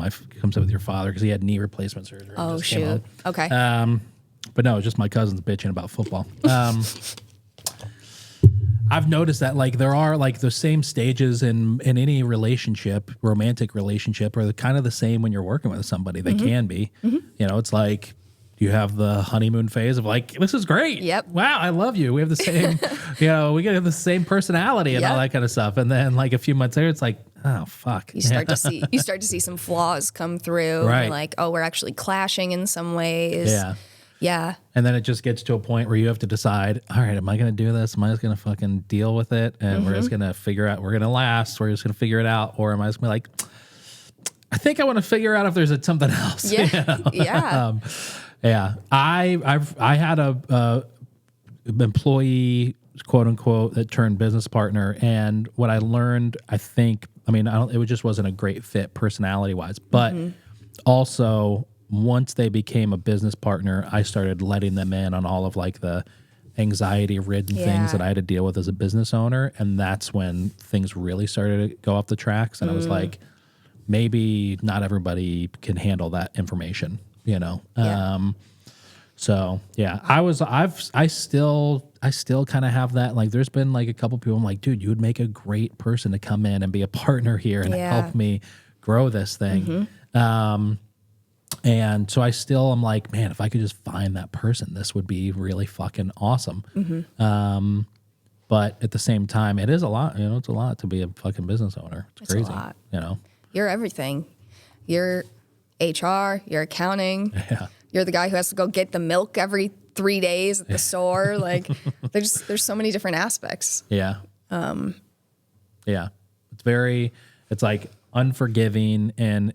your father because he had knee replacement surgery. Oh, shoot. Okay. But no, it's just my cousins bitching about football. I've noticed that like there are like the same stages in any relationship, romantic relationship, are kind of the same when you're working with somebody. They can be. It's like you have the honeymoon phase of like, this is great. Yep. Wow, I love you. We have the same, we have the same personality and all that kind of stuff. And then like a few months later, it's like, oh fuck. You start to see some flaws come through. Right. And like, oh, we're actually clashing in some ways. Yeah. Yeah. And then it just gets to a point where you have to decide, all right, am I going to do this? Am I just going to fucking deal with it? And we're just going to figure out, we're going to last. We're just going to figure it out. Or am I just going to be like, I think I want to figure out if there's something else. Yeah. Yeah. Yeah. I had a employee, quote unquote, that turned business partner. And what I learned, it just wasn't a great fit personality wise, but also once they became a business partner, I started letting them in on all of like the anxiety ridden things that I had to deal with as a business owner. And that's when things really started to go off the tracks. And I was like, maybe not everybody can handle that information, So yeah, I still kind of have that. Like there's been like a couple people I'm like, dude, you would make a great person to come in and be a partner here and help me grow this thing. And so I'm like, man, if I could just find that person, this would be really fucking awesome. But at the same time, it is a lot, it's a lot to be a fucking business owner. It's crazy, a lot. You're everything. You're HR, you're accounting. Yeah. You're the guy who has to go get the milk every 3 days at the store. Like there's so many different aspects. Yeah. Yeah. It's like unforgiving and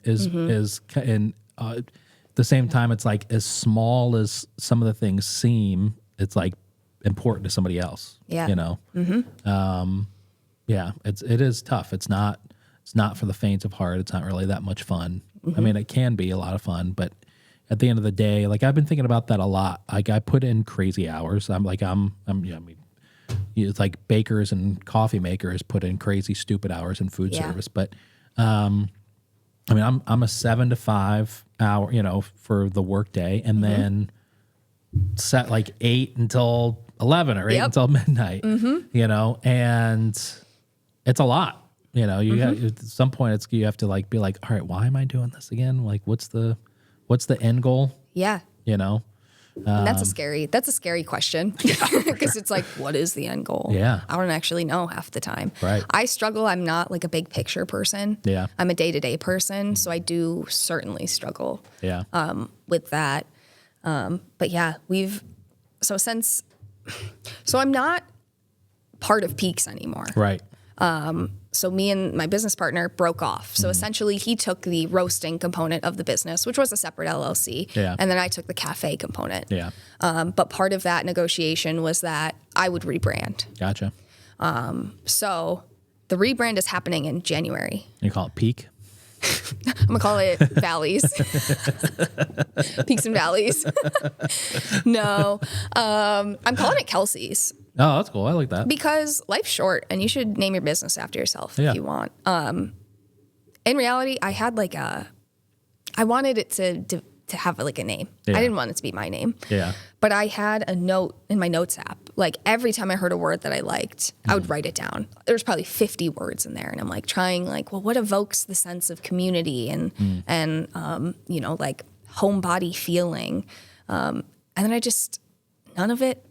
at the same time, it's like as small as some of the things seem, it's like important to somebody else. Yeah. Yeah. It is tough. It's not for the faint of heart. It's not really that much fun. I mean, it can be a lot of fun, but at the end of the day, like I've been thinking about that a lot. Like I put in crazy hours. It's like bakers and coffee makers put in crazy stupid hours in food service, but I'm a 7 to 5 hour, for the work day, and then set like 8 until 11 or 8 until midnight, and it's a lot. At some point you have to like be like, all right, why am I doing this again? Like, what's the end goal? Yeah. And that's a scary question because it's like, what is the end goal? Yeah. I don't actually know half the time. Right. I struggle. I'm not like a big picture person. Yeah. I'm a day-to-day person. So I do certainly struggle with that. But yeah, so I'm not part of Peaks anymore. Right. So me and my business partner broke off. So essentially he took the roasting component of the business, which was a separate LLC. Yeah. And then I took the cafe component. Yeah. But part of that negotiation was that I would rebrand. Gotcha. So the rebrand is happening in January. You call it Peak? I'm going to call it Valleys. Peaks and Valleys. No. I'm calling it Kelsey's. Oh, that's cool. I like that. Because life's short and you should name your business after yourself if you want. In reality, I had I wanted it to have like a name. Yeah. I didn't want it to be my name. Yeah. But I had a note in my notes app. Like every time I heard a word that I liked, I would write it down. There's probably 50 words in there. And I'm like trying well, what evokes the sense of community and like homebody feeling. And then I just, none of it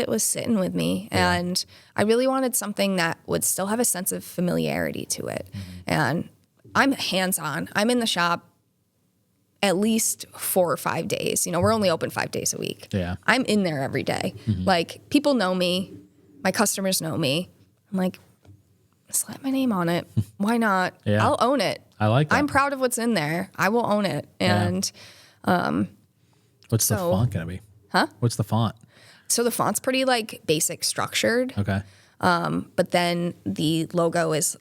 was sitting with me. Yeah. And I really wanted something that would still have a sense of familiarity to it. And I'm hands-on. I'm in the shop at least 4 or 5 days. You know, we're only open 5 days a week. Yeah. I'm in there every day. Like, people know me. My customers know me. I'm like, slap my name on it. Why not? Yeah. I'll own it. I like that. I'm proud of what's in there. I will own it. And what's the font going to be? Huh? What's the font? So the font's pretty like basic structured. Okay. But then the logo is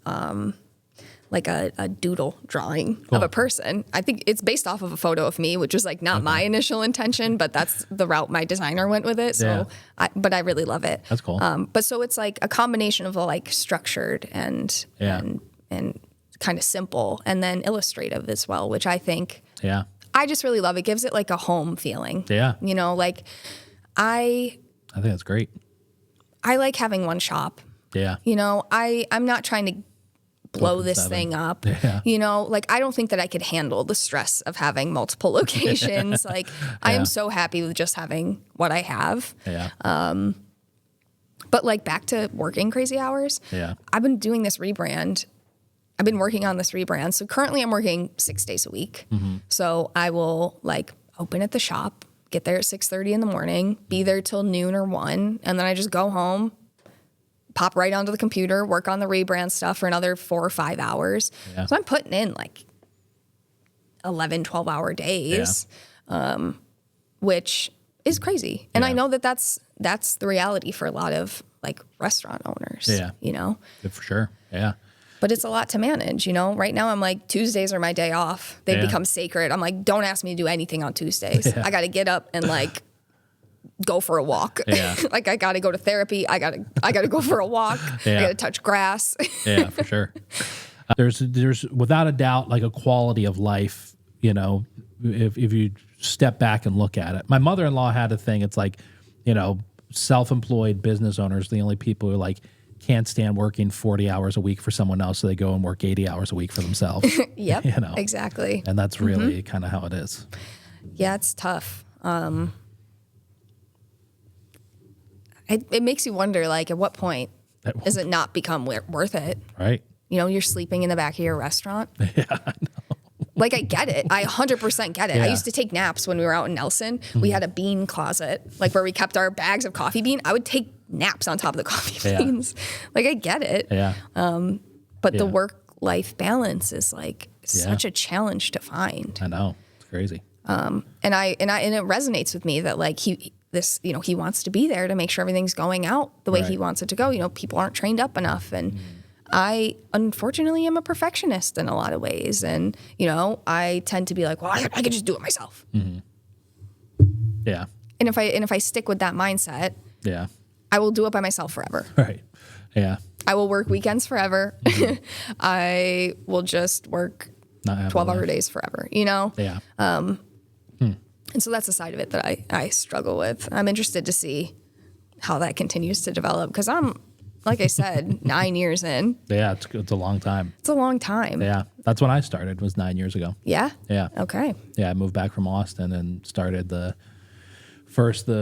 like a doodle drawing of a person. I think it's based off of a photo of me, which was like not my initial intention, but that's the route my designer went with it. So, but I really love it. That's cool. But so it's like a combination of like structured and kind of simple, and then illustrative as well, which I think I just really love. It gives it like a home feeling. Yeah. You know, like I think that's great. I like having one shop. Yeah. You know, I'm not trying to blow this thing up. Yeah. You know, like I don't think that I could handle the stress of having multiple locations. Like I am so happy with just having what I have. Yeah. But like back to working crazy hours. Yeah. I've been doing this rebrand. I've been working on this rebrand. So currently I'm working 6 days a week. So I will like open at the shop, get there at 6:30 in the morning, be there till noon or 1, and then I just go home, pop right onto the computer, work on the rebrand stuff for another 4 or 5 hours. Yeah. So I'm putting in like 11, 12-hour days, which is crazy. And I know that that's the reality for a lot of like restaurant owners, you know? Yeah, for sure. Yeah. But it's a lot to manage, you know? Right now I'm like, Tuesdays are my day off. They become sacred. I'm like, don't ask me to do anything on Tuesdays. I got to get up and like go for a walk. Yeah. Like I got to go to therapy. I got to go for a walk. I got to touch grass. Yeah, for sure. There's without a doubt like a quality of life, you know, if you step back and look at it. My mother-in-law had a thing. It's like, you know, self-employed business owners, the only people who like can't stand working 40 hours a week for someone else, so they go and work 80 hours a week for themselves. Yep, you know? exactly. And that's really kind of how it is. Yeah, it's tough. It makes you wonder, like, at what point does it not become worth it? Right. You know, you're sleeping in the back of your restaurant. Yeah, I know. Like, I get it. I 100% get it. Yeah. I used to take naps when we were out in Nelson. We had a bean closet, like where we kept our bags of coffee bean. I would take naps on top of the coffee beans. Like, I get it. Yeah. But the work-life balance is like such a challenge to find. I know. It's crazy. And it resonates with me that like he wants to be there to make sure everything's going out the way he wants it to go. You know, people aren't trained up enough, and I unfortunately am a perfectionist in a lot of ways, and you know, I tend to be like, well, I could just do it myself. Yeah. And if I stick with that mindset, I will do it by myself forever. Right. Yeah. I will work weekends forever. I will just work 12-hour days forever. You know. Yeah. And so that's the side of it that I struggle with. I'm interested to see how that continues to develop, because I'm, like I said, 9 years in. Yeah, it's a long time. It's a long time. Yeah, that's when I started, was 9 years ago. Yeah? Yeah. Okay. Yeah, I moved back from Austin and started the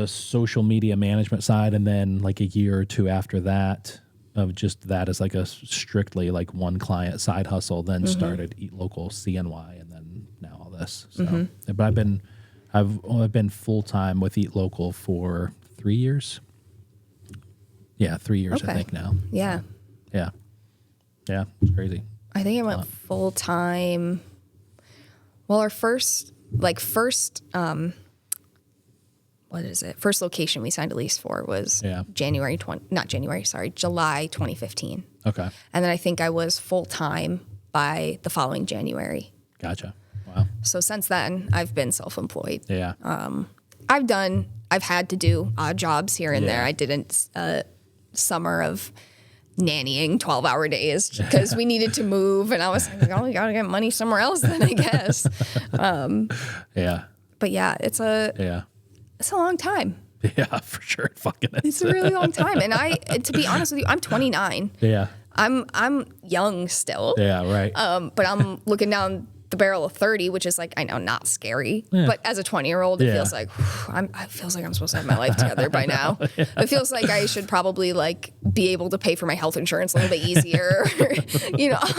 social media management side, and then like a year or two after that of just that as like a strictly like one client side hustle, then started Eat Local CNY, and then now all this. So, but I've been full time with Eat Local for 3 years. Yeah, 3 years I think now. Yeah. Yeah. Yeah, it's crazy. I think I went full Time. Well, our first first location we signed a lease for was July 2015. Okay. And then I think I was full time by the following January. Gotcha. Wow. So since then, I've been self-employed. Yeah. I've had to do odd jobs here and there. I did a summer of nannying 12-hour days because we needed to move, and I was like, oh, we gotta get money somewhere else then, I guess. Yeah. But yeah, it's a long time. Yeah, for sure. It fucking is. It's a really long time. And to be honest with you, I'm 29. Yeah. I'm young still. Yeah, right. But I'm looking down the barrel of 30, which is like, I know, not scary, but as a 20-year-old, it feels like, it feels like I'm supposed to have my life together by now. It feels like I should probably like be able to pay for my health insurance a little bit easier,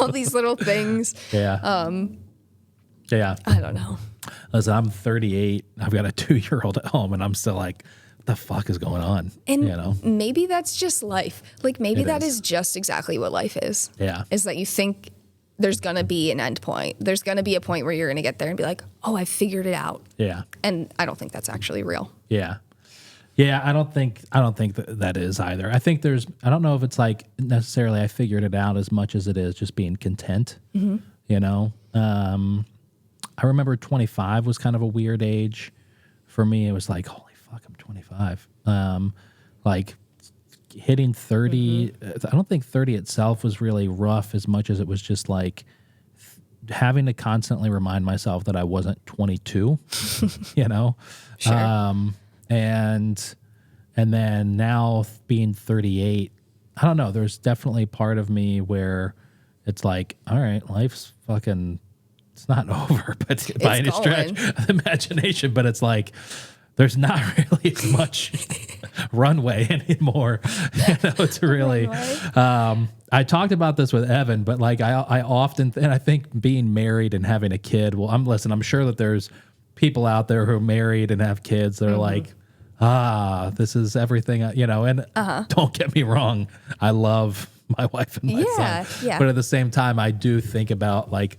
all these little things. Yeah. I don't know. Listen, I'm 38. I've got a 2-year-old at home, and I'm still like, what the fuck is going on? And maybe that's just life. Like maybe that is just exactly what life is. Yeah. Is that you think there's going to be an end point. There's going to be a point where you're going to get there and be like, oh, I figured it out. Yeah. And I don't think that's actually real. Yeah. Yeah, I don't think that is either. I think I don't know if it's like necessarily I figured it out as much as it is just being content. I remember 25 was kind of a weird age for me. It was like, holy fuck, I'm 25. Like hitting 30, I don't think 30 itself was really rough as much as it was just like having to constantly remind myself that I wasn't 22, Sure. And then now being 38, I don't know, there's definitely part of me where it's like, all right, life's fucking, it's not over, but by any stretch of the imagination, but it's like, there's not really as much runway anymore, to really, I talked about this with Evan, but like I often, and I think being married and having a kid, well, I'm sure that there's people out there who are married and have kids that are like, this is everything, and don't get me wrong. I love my wife and my son, but at the same time, I do think about like,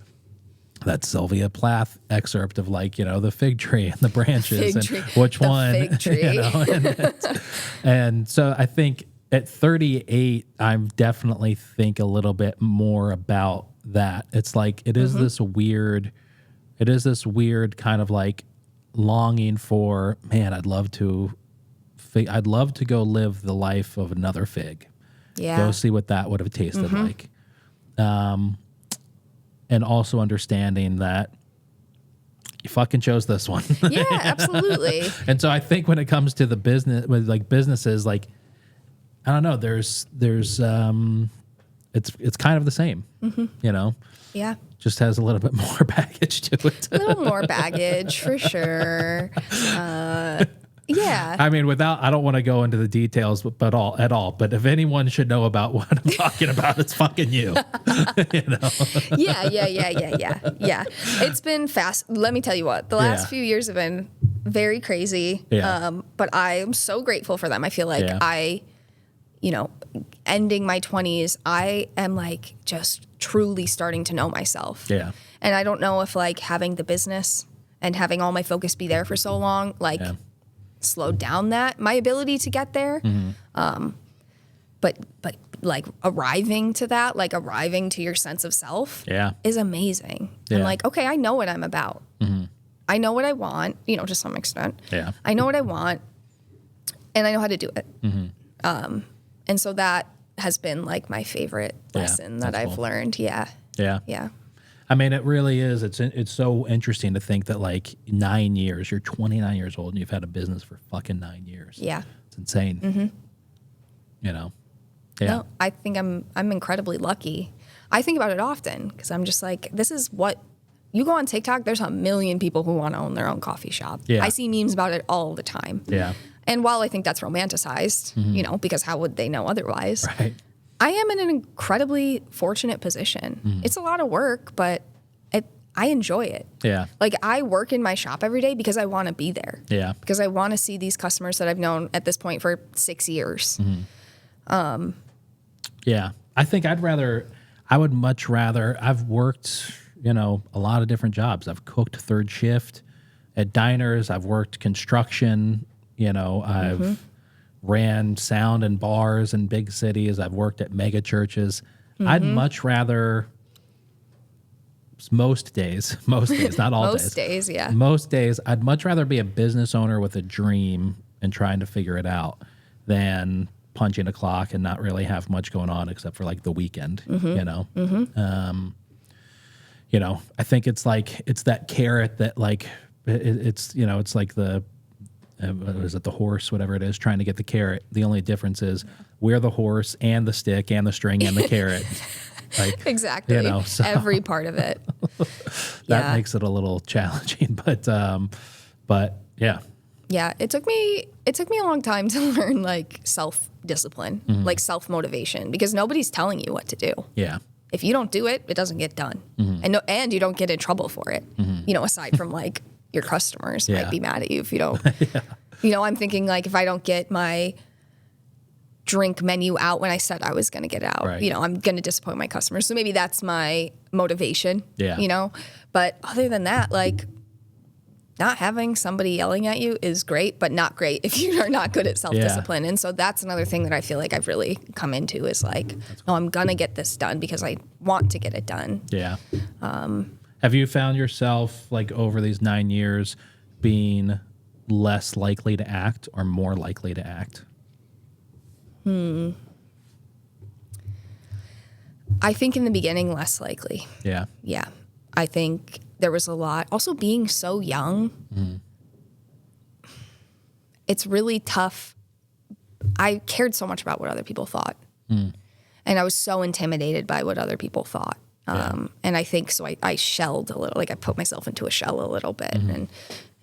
that Sylvia Plath excerpt of like, the fig tree and the branches and which one, fig tree. And so I think at 38, I'm definitely think a little bit more about that. It's like, it is this weird kind of like longing for, man, I'd love to go live the life of another fig. Yeah. Go see what that would have tasted like. And also understanding that you fucking chose this one. Yeah, absolutely. And so I think when it comes to the business, with like businesses, like, I don't know, there's it's kind of the same, Yeah. just has a little bit more baggage to it. A little more baggage for sure. Yeah. I mean, I don't want to go into the details, at all. But if anyone should know about what I'm talking about, it's fucking you. Yeah. It's been fast. Let me tell you what, the last few years have been very crazy. Yeah. But I am so grateful for them. I feel like ending my 20s, I am like just truly starting to know myself. Yeah. And I don't know if like having the business and having all my focus be there for so long, like slowed down my ability to get there. But like arriving to that, like arriving to your sense of self is amazing. Yeah. And like, okay, I know what I'm about. I know what I want, to some extent. Yeah. I know what I want and I know how to do it. And so that has been like my favorite lesson that I've learned. Yeah. Yeah. Yeah. I mean, it really is. It's so interesting to think that like 9 years, you're 29 years old and you've had a business for fucking 9 years. Yeah. It's insane. Yeah. No, I think I'm incredibly lucky. I think about it often because I'm just like, this is what you go on TikTok. There's a million people who want to own their own coffee shop. Yeah. I see memes about it all the time. Yeah. And while I think that's romanticized, because how would they know otherwise? Right. I am in an incredibly fortunate position. It's a lot of work, but I enjoy it. Yeah. Like I work in my shop every day because I want to be there. Yeah. Because I want to see these customers that I've known at this point for 6 years. Yeah. I think I would much rather, I've worked, a lot of different jobs. I've cooked third shift at diners. I've worked construction, I've ran sound and bars in big cities. I've worked at mega churches. I'd much rather, most days, not all days. Most days, yeah. Most days, I'd much rather be a business owner with a dream and trying to figure it out than punching a clock and not really have much going on except for like the weekend, I think it's that carrot that like, it's like the, is it the horse, whatever it is, trying to get the carrot. The only difference is we're the horse and the stick and the string and the carrot. Like, exactly. So every part of it. that makes it a little challenging, but yeah. Yeah. It took me a long time to learn like self-discipline, like self-motivation, because nobody's telling you what to do. Yeah. If you don't do it, it doesn't get done. And you don't get in trouble for it. Aside from like your customers might be mad at you if you don't. I'm thinking like, if I don't get my drink menu out when I said I was going to get it out, right. I'm going to disappoint my customers. So maybe that's my motivation, Yeah. But other than that, like, not having somebody yelling at you is great, but not great if you are not good at self-discipline. And so that's another thing that I feel like I've really come into is like, no, I'm going to get this done because I want to get it done. Yeah. Have you found yourself like over these 9 years being less likely to act or more likely to act? I think in the beginning, less likely. Yeah. Yeah. I think there was a lot. Also, being so young, it's really tough. I cared so much about what other people thought. And I was so intimidated by what other people thought. And I think so I shelled a little, like I put myself into a shell a little bit and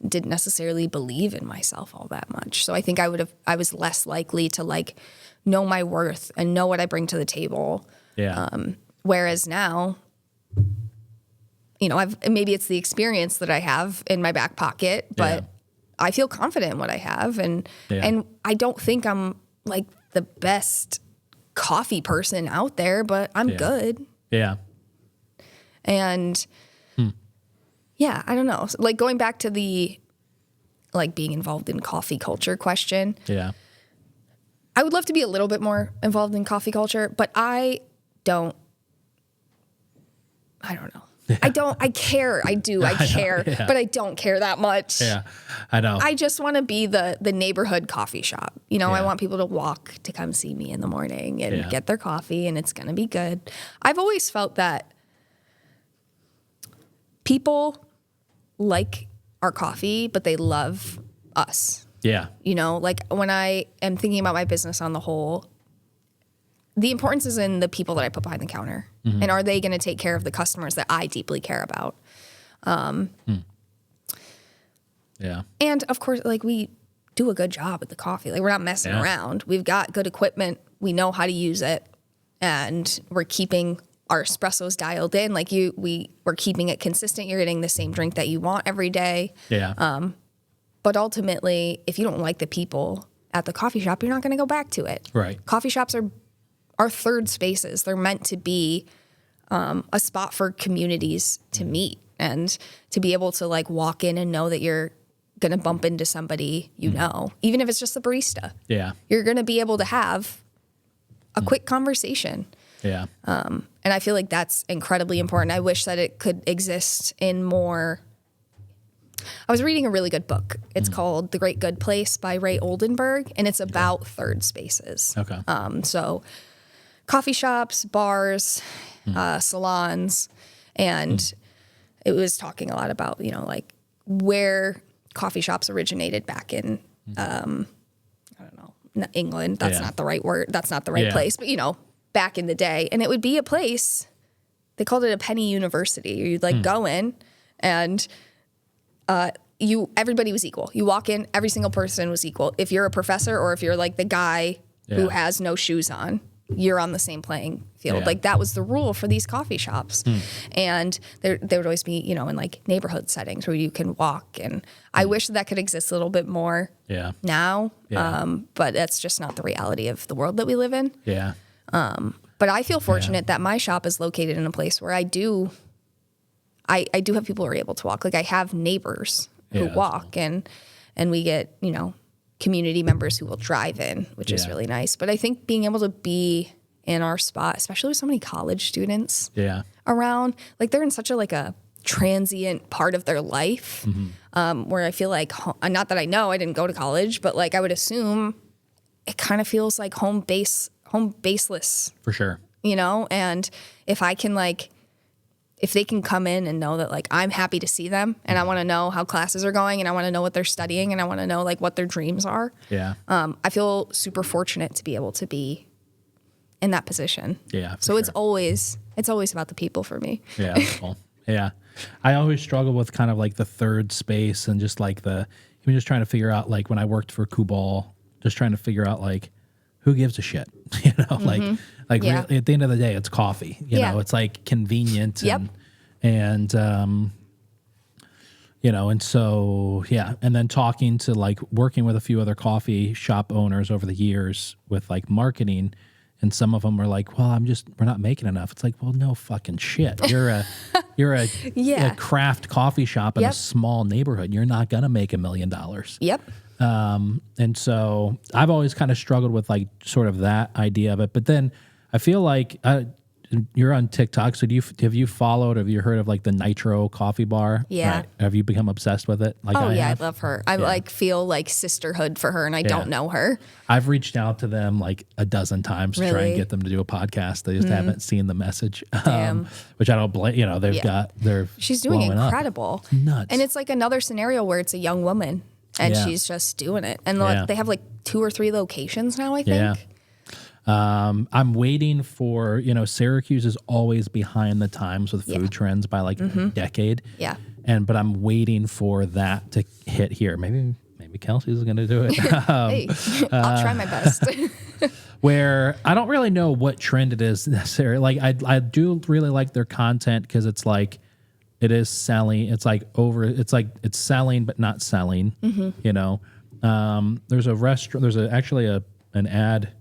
didn't necessarily believe in myself all that much. So I think I was less likely to like know my worth and know what I bring to the table. Yeah. Whereas now, maybe it's the experience that I have in my back pocket, but I feel confident in what I have. And I don't think I'm like the best coffee person out there, but I'm good. Yeah. And I don't know. Like going back to the like being involved in coffee culture question. Yeah. I would love to be a little bit more involved in coffee culture, but I don't know. Yeah. I care. I care, but I don't care that much. Yeah, I know. I just want to be the neighborhood coffee shop. I want people to walk to come see me in the morning and get their coffee, and it's going to be good. I've always felt that people like our coffee, but they love us. Yeah. Like when I am thinking about my business on the whole, the importance is in the people that I put behind the counter. And are they going to take care of the customers that I deeply care about? Yeah. And of course, like we do a good job with the coffee. Like we're not messing around. We've got good equipment. We know how to use it. And we're keeping our espressos dialed in. Like we're keeping it consistent. You're getting the same drink that you want every day. Yeah. But ultimately, if you don't like the people at the coffee shop, you're not going to go back to it. Right. Coffee shops are third spaces. They're meant to be a spot for communities to meet and to be able to like walk in and know that you're going to bump into somebody even if it's just the barista. Yeah. You're going to be able to have a quick conversation. Yeah. And I feel like that's incredibly important. I wish that it could exist in more. I was reading a really good book. It's called The Great Good Place by Ray Oldenburg, and it's about third spaces. Okay. So coffee shops, bars, salons, and it was talking a lot about, like where coffee shops originated back in, I don't know, England. That's not the right word. That's not the right place, but back in the day. And it would be a place, they called it a penny university. You'd like go in and everybody was equal. You walk in, every single person was equal. If you're a professor or if you're like the guy who has no shoes on, you're on the same playing field. Yeah. Like that was the rule for these coffee shops. And there would always be, in like neighborhood settings where you can walk. And I wish that could exist a little bit more now. Yeah. But that's just not the reality of the world that we live in. Yeah. But I feel fortunate that my shop is located in a place where I do have people who are able to walk. Like I have neighbors who walk and we get, community members who will drive in, which is really nice. But I think being able to be in our spot, especially with so many college students around, like they're in such a transient part of their life where I feel like, not that I know, I didn't go to college, but like I would assume it kind of feels like home baseless. For sure. And if I can if they can come in and know that like I'm happy to see them and I want to know how classes are going and I want to know what they're studying and I want to know like what their dreams are. Yeah. I feel super fortunate to be able to be in that position. Yeah. So it's always It's always about the people for me. Yeah. Cool. Yeah. I always struggle with kind of like the third space and just like even just trying to figure out, like when I worked for Kubal, just trying to figure out like who gives a shit, you know, like Yeah. really, at the end of the day, it's coffee, you Yeah. know, it's like convenient Yep. and you know, and so, yeah. And then talking to like working with a few other coffee shop owners over the years with like marketing. And some of them are like, well, we're not making enough. It's like, well, no fucking shit. You're a Yeah. a craft coffee shop in a Yep. small neighborhood. You're not going to make $1 million. Yep. And so I've always kind of struggled with like sort of that idea of it. But then I feel like you're on TikTok. So have you followed, have you heard of like the Nitro coffee bar? Yeah. Right. Have you become obsessed with it? Like Oh yeah, have? I love her. I like feel like sisterhood for her, and I don't know her. I've reached out to them like a dozen times to try and Really? get them to do a podcast. They just haven't seen the message, Damn. which I don't blame. You know, they're She's doing blowing up. incredible. Nuts. And it's like another scenario where it's a young woman and Yeah. she's just doing it. And like, Yeah. they have like 2 or 3 locations now, I think. Yeah. I'm waiting for, you know, Syracuse is always behind the times with food trends by like a decade. Yeah. But I'm waiting for that to hit here. Maybe Kelsey's going to do it. Hey, I'll try my best. Where I don't really know what trend it is necessarily. Like I do really like their content because it's like it is selling. It's like it's selling but not selling. You know, there's a restaurant. There's actually an ad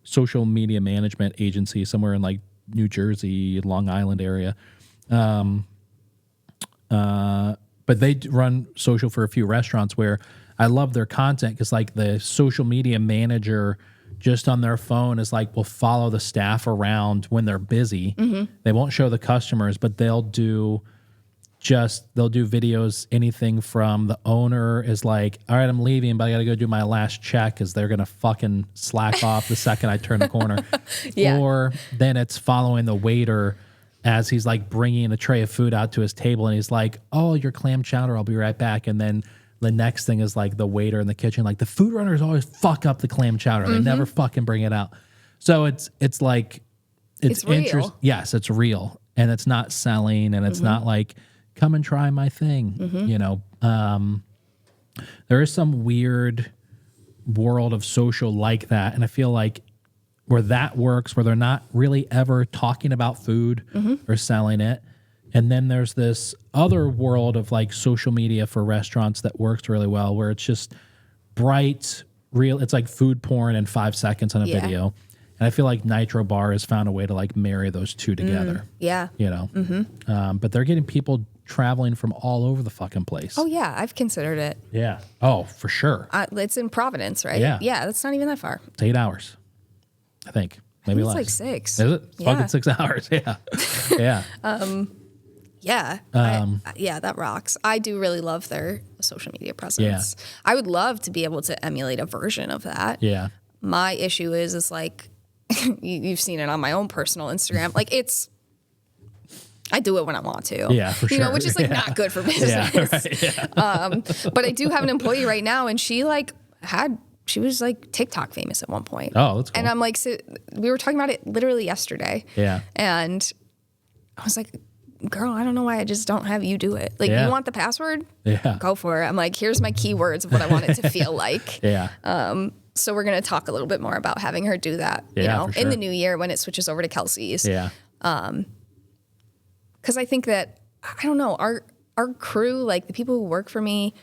social media management agency somewhere in like New Jersey, Long Island area. But they run social for a few restaurants where I love their content because like the social media manager just on their phone is like, will follow the staff around when they're busy. They won't show the customers, but they'll do videos, anything from the owner is like, all right, I'm leaving, but I got to go do my last check because they're going to fucking slack off the second I turn the corner. Yeah. Or then it's following the waiter as he's like bringing a tray of food out to his table and he's like, oh, your clam chowder, I'll be right back. And then the next thing is like the waiter in the kitchen, like the food runners always fuck up the clam chowder. They never fucking bring it out. So it's like, it's real. interesting. Yes, it's real. And it's not selling and it's not like, come and try my thing. You know, there is some weird world of social like that. And I feel like where that works, where they're not really ever talking about food or selling it. And then there's this other world of like social media for restaurants that works really well, where it's just bright, real. It's like food porn in 5 seconds on a video. And I feel like Nitro Bar has found a way to like marry those two together. Yeah. You know, but they're getting people traveling from all over the fucking place. Oh yeah, I've considered it. Yeah. Oh, for sure. It's in Providence, right? Yeah. Yeah, that's not even that far. It's 8 hours, I think. Maybe It's less. like 6. Is it? It's Yeah. fucking 6 hours. Yeah. Yeah. Yeah. Yeah, that rocks. I do really love their social media presence. Yeah. I would love to be able to emulate a version of that. Yeah. My issue is like, you've seen it on my own personal Instagram. Like I do it when I want to. Yeah, for You know, sure. which is like not good for business. Yeah, right, yeah. But I do have an employee right now, and she was like TikTok famous at one point. Oh, that's cool. And I'm like, so we were talking about it literally yesterday. Yeah. And I was like, girl, I don't know why I just don't have you do it. Like, Yeah. you want the password? Yeah. Go for it. I'm like, here's my keywords of what I want it to feel like. Yeah. So we're going to talk a little bit more about having her do that, you Yeah, know, for in sure. the new year when it switches over to Kelsey's. Yeah. Because I think that, I don't know, our crew, like the people who work for me,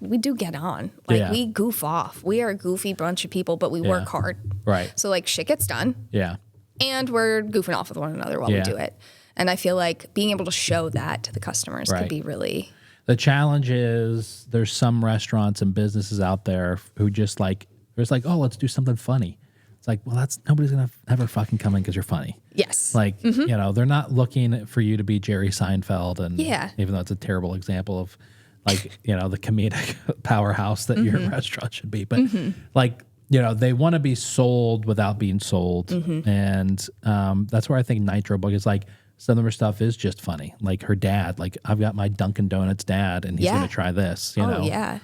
we do get on. Like Yeah. we goof off. We are a goofy bunch of people, but we work hard. Right. So like shit gets done Yeah. and we're goofing off with one another while Yeah. we do it. And I feel like being able to show that to the customers Right. could be really... The challenge is there's some restaurants and businesses out there who just like, there's like, oh, let's do something funny. It's like, well, nobody's going to ever fucking come in because you're funny. Yes. Like, you know, they're not looking for you to be Jerry Seinfeld. And Yeah. even though it's a terrible example of like, you know, the comedic powerhouse that your restaurant should be. But like, you know, they want to be sold without being sold. And that's where I think Nitro Book is like, some of her stuff is just funny. Like her dad, like I've got my Dunkin' Donuts dad and he's Yeah. going to try this, you know? Yeah.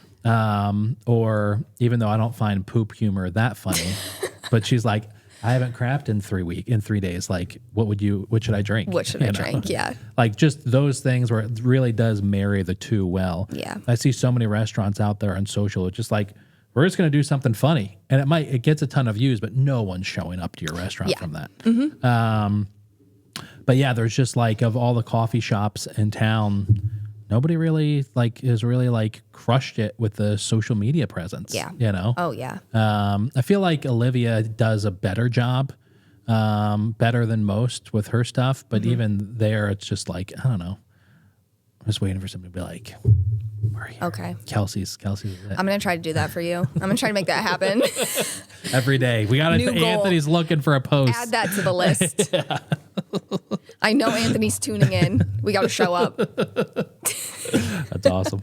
Or even though I don't find poop humor that funny, but she's like, I haven't crapped in 3 days. Like, what should I drink? What should I drink? Yeah. Like just those things where it really does marry the two well. Yeah. I see so many restaurants out there on social. It's just like, we're just going to do something funny. And it gets a ton of views, but no one's showing up to your restaurant from that. Mm-hmm. But yeah, there's just like, of all the coffee shops in town, nobody really has really crushed it with the social media presence. Yeah. Oh yeah. I feel like Olivia does a better job, better than most with her stuff. But even there, it's just like, I don't know. I'm just waiting for somebody to be like, we're here. Okay. Kelsey's. I'm going to try to do that for you. I'm going to try to make that happen. Every day. We got to, Anthony's looking for a post. Add that to the list. Yeah. I know Anthony's tuning in. We got to show up. That's awesome.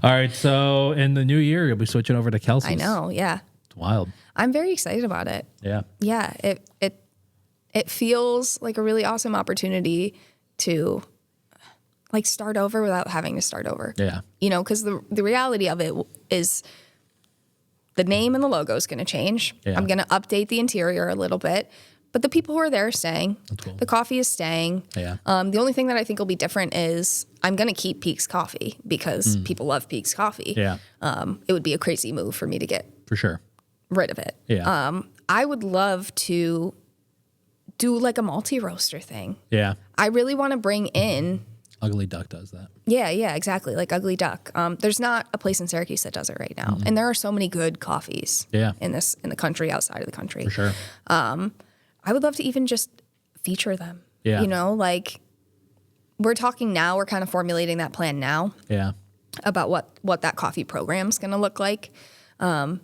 All right. So in the new year, you'll be switching over to Kelsey's. I know. Yeah. It's wild. I'm very excited about it. Yeah. Yeah. It feels like a really awesome opportunity to start over without having to start over. Yeah. Because the reality of it is the name and the logo is going to change. Yeah. I'm going to update the interior a little bit, but the people who are there are staying. That's cool. The coffee is staying. Yeah. The only thing that I think will be different is I'm going to keep Peaks Coffee because people love Peaks Coffee. Yeah. It would be a crazy move for me to get rid of it. Yeah. I would love to do like a multi-roaster thing. Yeah. I really want to bring in... Ugly Duck does that. Yeah, exactly. Like Ugly Duck. There's not a place in Syracuse that does it right now. And there are so many good coffees in the country, outside of the country. For sure. I would love to even just feature them. Yeah. We're talking now, we're kind of formulating that plan now. Yeah. About what that coffee program's going to look like. But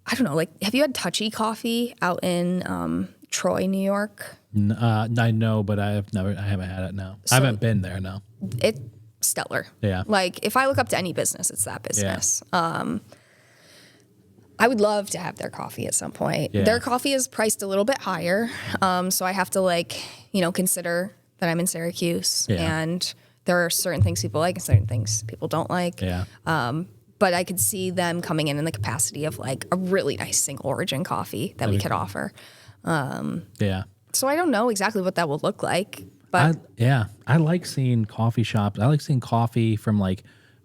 I don't know, have you had Touchy Coffee out in Troy, New York? I know, but I haven't had it now. I haven't been there, no. It's stellar. Yeah. If I look up to any business, it's that business. Yeah. I would love to have their coffee at some point. Yeah. Their coffee is priced a little bit higher. So I have to consider that I'm in Syracuse and there are certain things people like and certain things people don't like. Yeah. But I could see them coming in the capacity of a really nice single origin coffee that we could offer. Yeah. So I don't know exactly what that will look like, but I like seeing coffee shops. I like seeing coffee from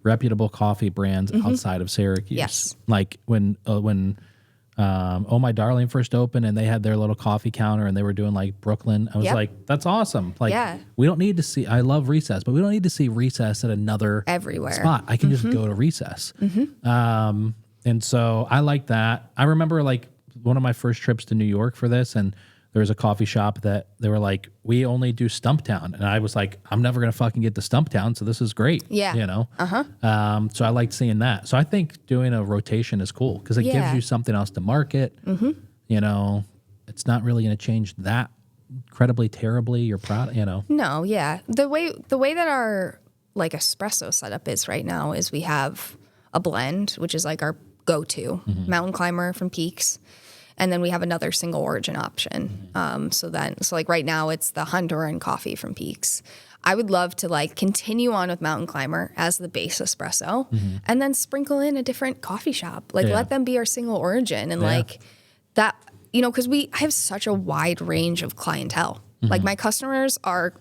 reputable coffee brands outside of Syracuse. Yes. Like when Oh My Darling first opened and they had their little coffee counter and they were doing Brooklyn. I was like, that's awesome. We don't need to see, I love Recess, but we don't need to see Recess at another everywhere spot. I can just go to Recess. And so I like that. I remember one of my first trips to New York for this, and there was a coffee shop that they were like, we only do Stumptown. And I was like, I'm never going to fucking get to Stumptown, so this is great. Yeah. So I liked seeing that. So I think doing a rotation is cool because it gives you something else to market. It's not really going to change that incredibly terribly your product, No, yeah. The way that our espresso setup is right now is we have a blend, which is our go-to, Mountain Climber from Peaks. And then we have another single origin option. So right now it's the Honduran coffee from Peaks. I would love to continue on with Mountain Climber as the base espresso and then sprinkle in a different coffee shop. Let them be our single origin and that, because I have such a wide range of clientele. My customers are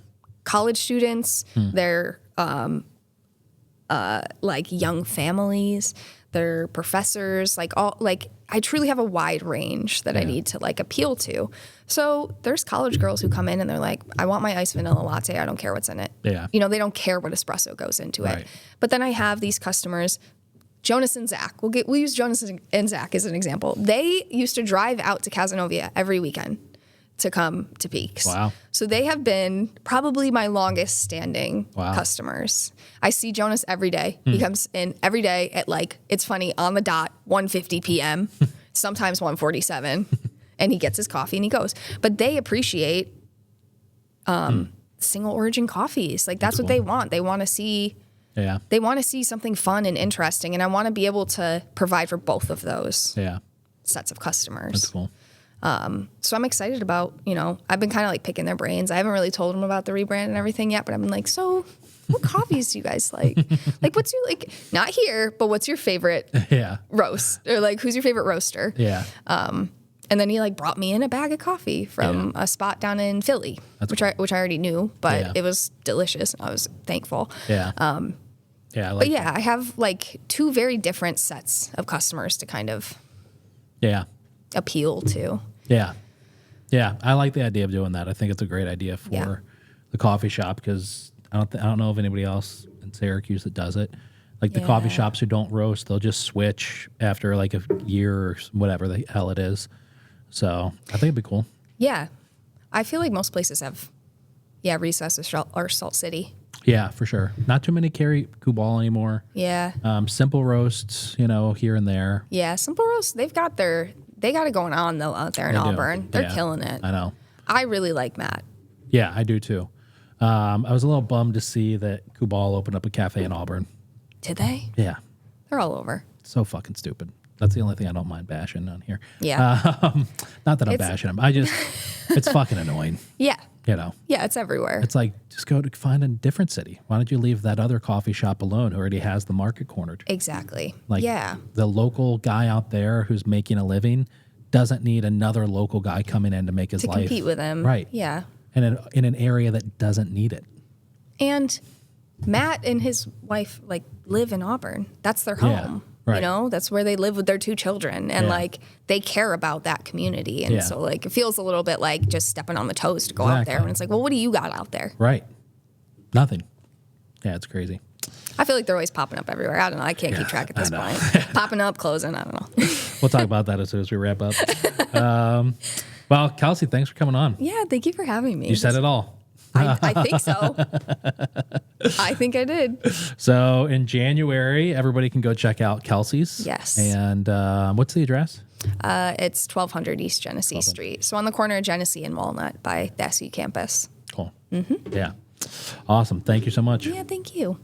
college students, they're young families, they're professors, I truly have a wide range that I need to appeal to. So there's college girls who come in and they're like, I want my iced vanilla latte. I don't care what's in it. Yeah. They don't care what espresso goes into it. But then I have these customers, Jonas and Zach. We'll use Jonas and Zach as an example. They used to drive out to Cazenovia every weekend to come to Peaks. Wow. So they have been probably my longest standing customers. I see Jonas every day. He comes in every day at it's funny, on the dot, 1:50 p.m., sometimes 1:47, and he gets his coffee and he goes. But they appreciate single origin coffees. That's what they want. They want to see they want to see something fun and interesting, and I want to be able to provide for both of those sets of customers. That's cool. So I'm excited about, I've been kind of picking their brains. I haven't really told them about the rebrand and everything yet, but I've been so what coffees do you guys like? What's your, not here, but what's your favorite roast? Or who's your favorite roaster? Yeah. And then he like brought me in a bag of coffee from a spot down in Philly, which I already knew, but it was delicious. I was thankful. Yeah. But yeah, I have like 2 very different sets of customers to kind of appeal to. Yeah. Yeah. I like the idea of doing that. I think it's a great idea for the coffee shop because I don't know of anybody else in Syracuse that does it. Like the coffee shops who don't roast, they'll just switch after like a year or whatever the hell it is. So I think it'd be cool. Yeah. I feel like most places have, Recess or Salt City. Yeah, for sure. Not too many carry Kubal anymore. Yeah. Simple roasts, here and there. Yeah, Simple Roast, they got it going on though out there in Auburn. They're killing it. I know. I really like Matt. Yeah, I do too. I was a little bummed to see that Kubal opened up a cafe in Auburn. Did they? Yeah. They're all over. So fucking stupid. That's the only thing I don't mind bashing on here. Yeah. Not that I'm bashing them. It's fucking annoying. Yeah. Yeah, it's everywhere. It's like, just go to find a different city. Why don't you leave that other coffee shop alone who already has the market cornered? Exactly. Like, the local guy out there who's making a living doesn't need another local guy coming in to make his life. To compete with him. Right. Yeah. And in an area that doesn't need it. And Matt and his wife, like, live in Auburn. That's their home. Right. That's where they live with their 2 children. And, like, they care about that community. And so, like, it feels a little bit like just stepping on the toes to go out there. And it's like, well, what do you got out there? Right. Nothing. Yeah, it's crazy. I feel like they're always popping up everywhere. I don't know. I can't keep track at this point. Popping up, closing. I don't know. We'll talk about that as soon as we wrap up. Well, Kelsey, thanks for coming on. Yeah, thank you for having me. You said it all. I think so. I think I did. So in January, everybody can go check out Kelsey's. Yes. And what's the address? It's 1200 East Genesee Street. So on the corner of Genesee and Walnut by the SU campus. Cool. Mm-hmm. Yeah. Awesome. Thank you so much. Yeah, thank you.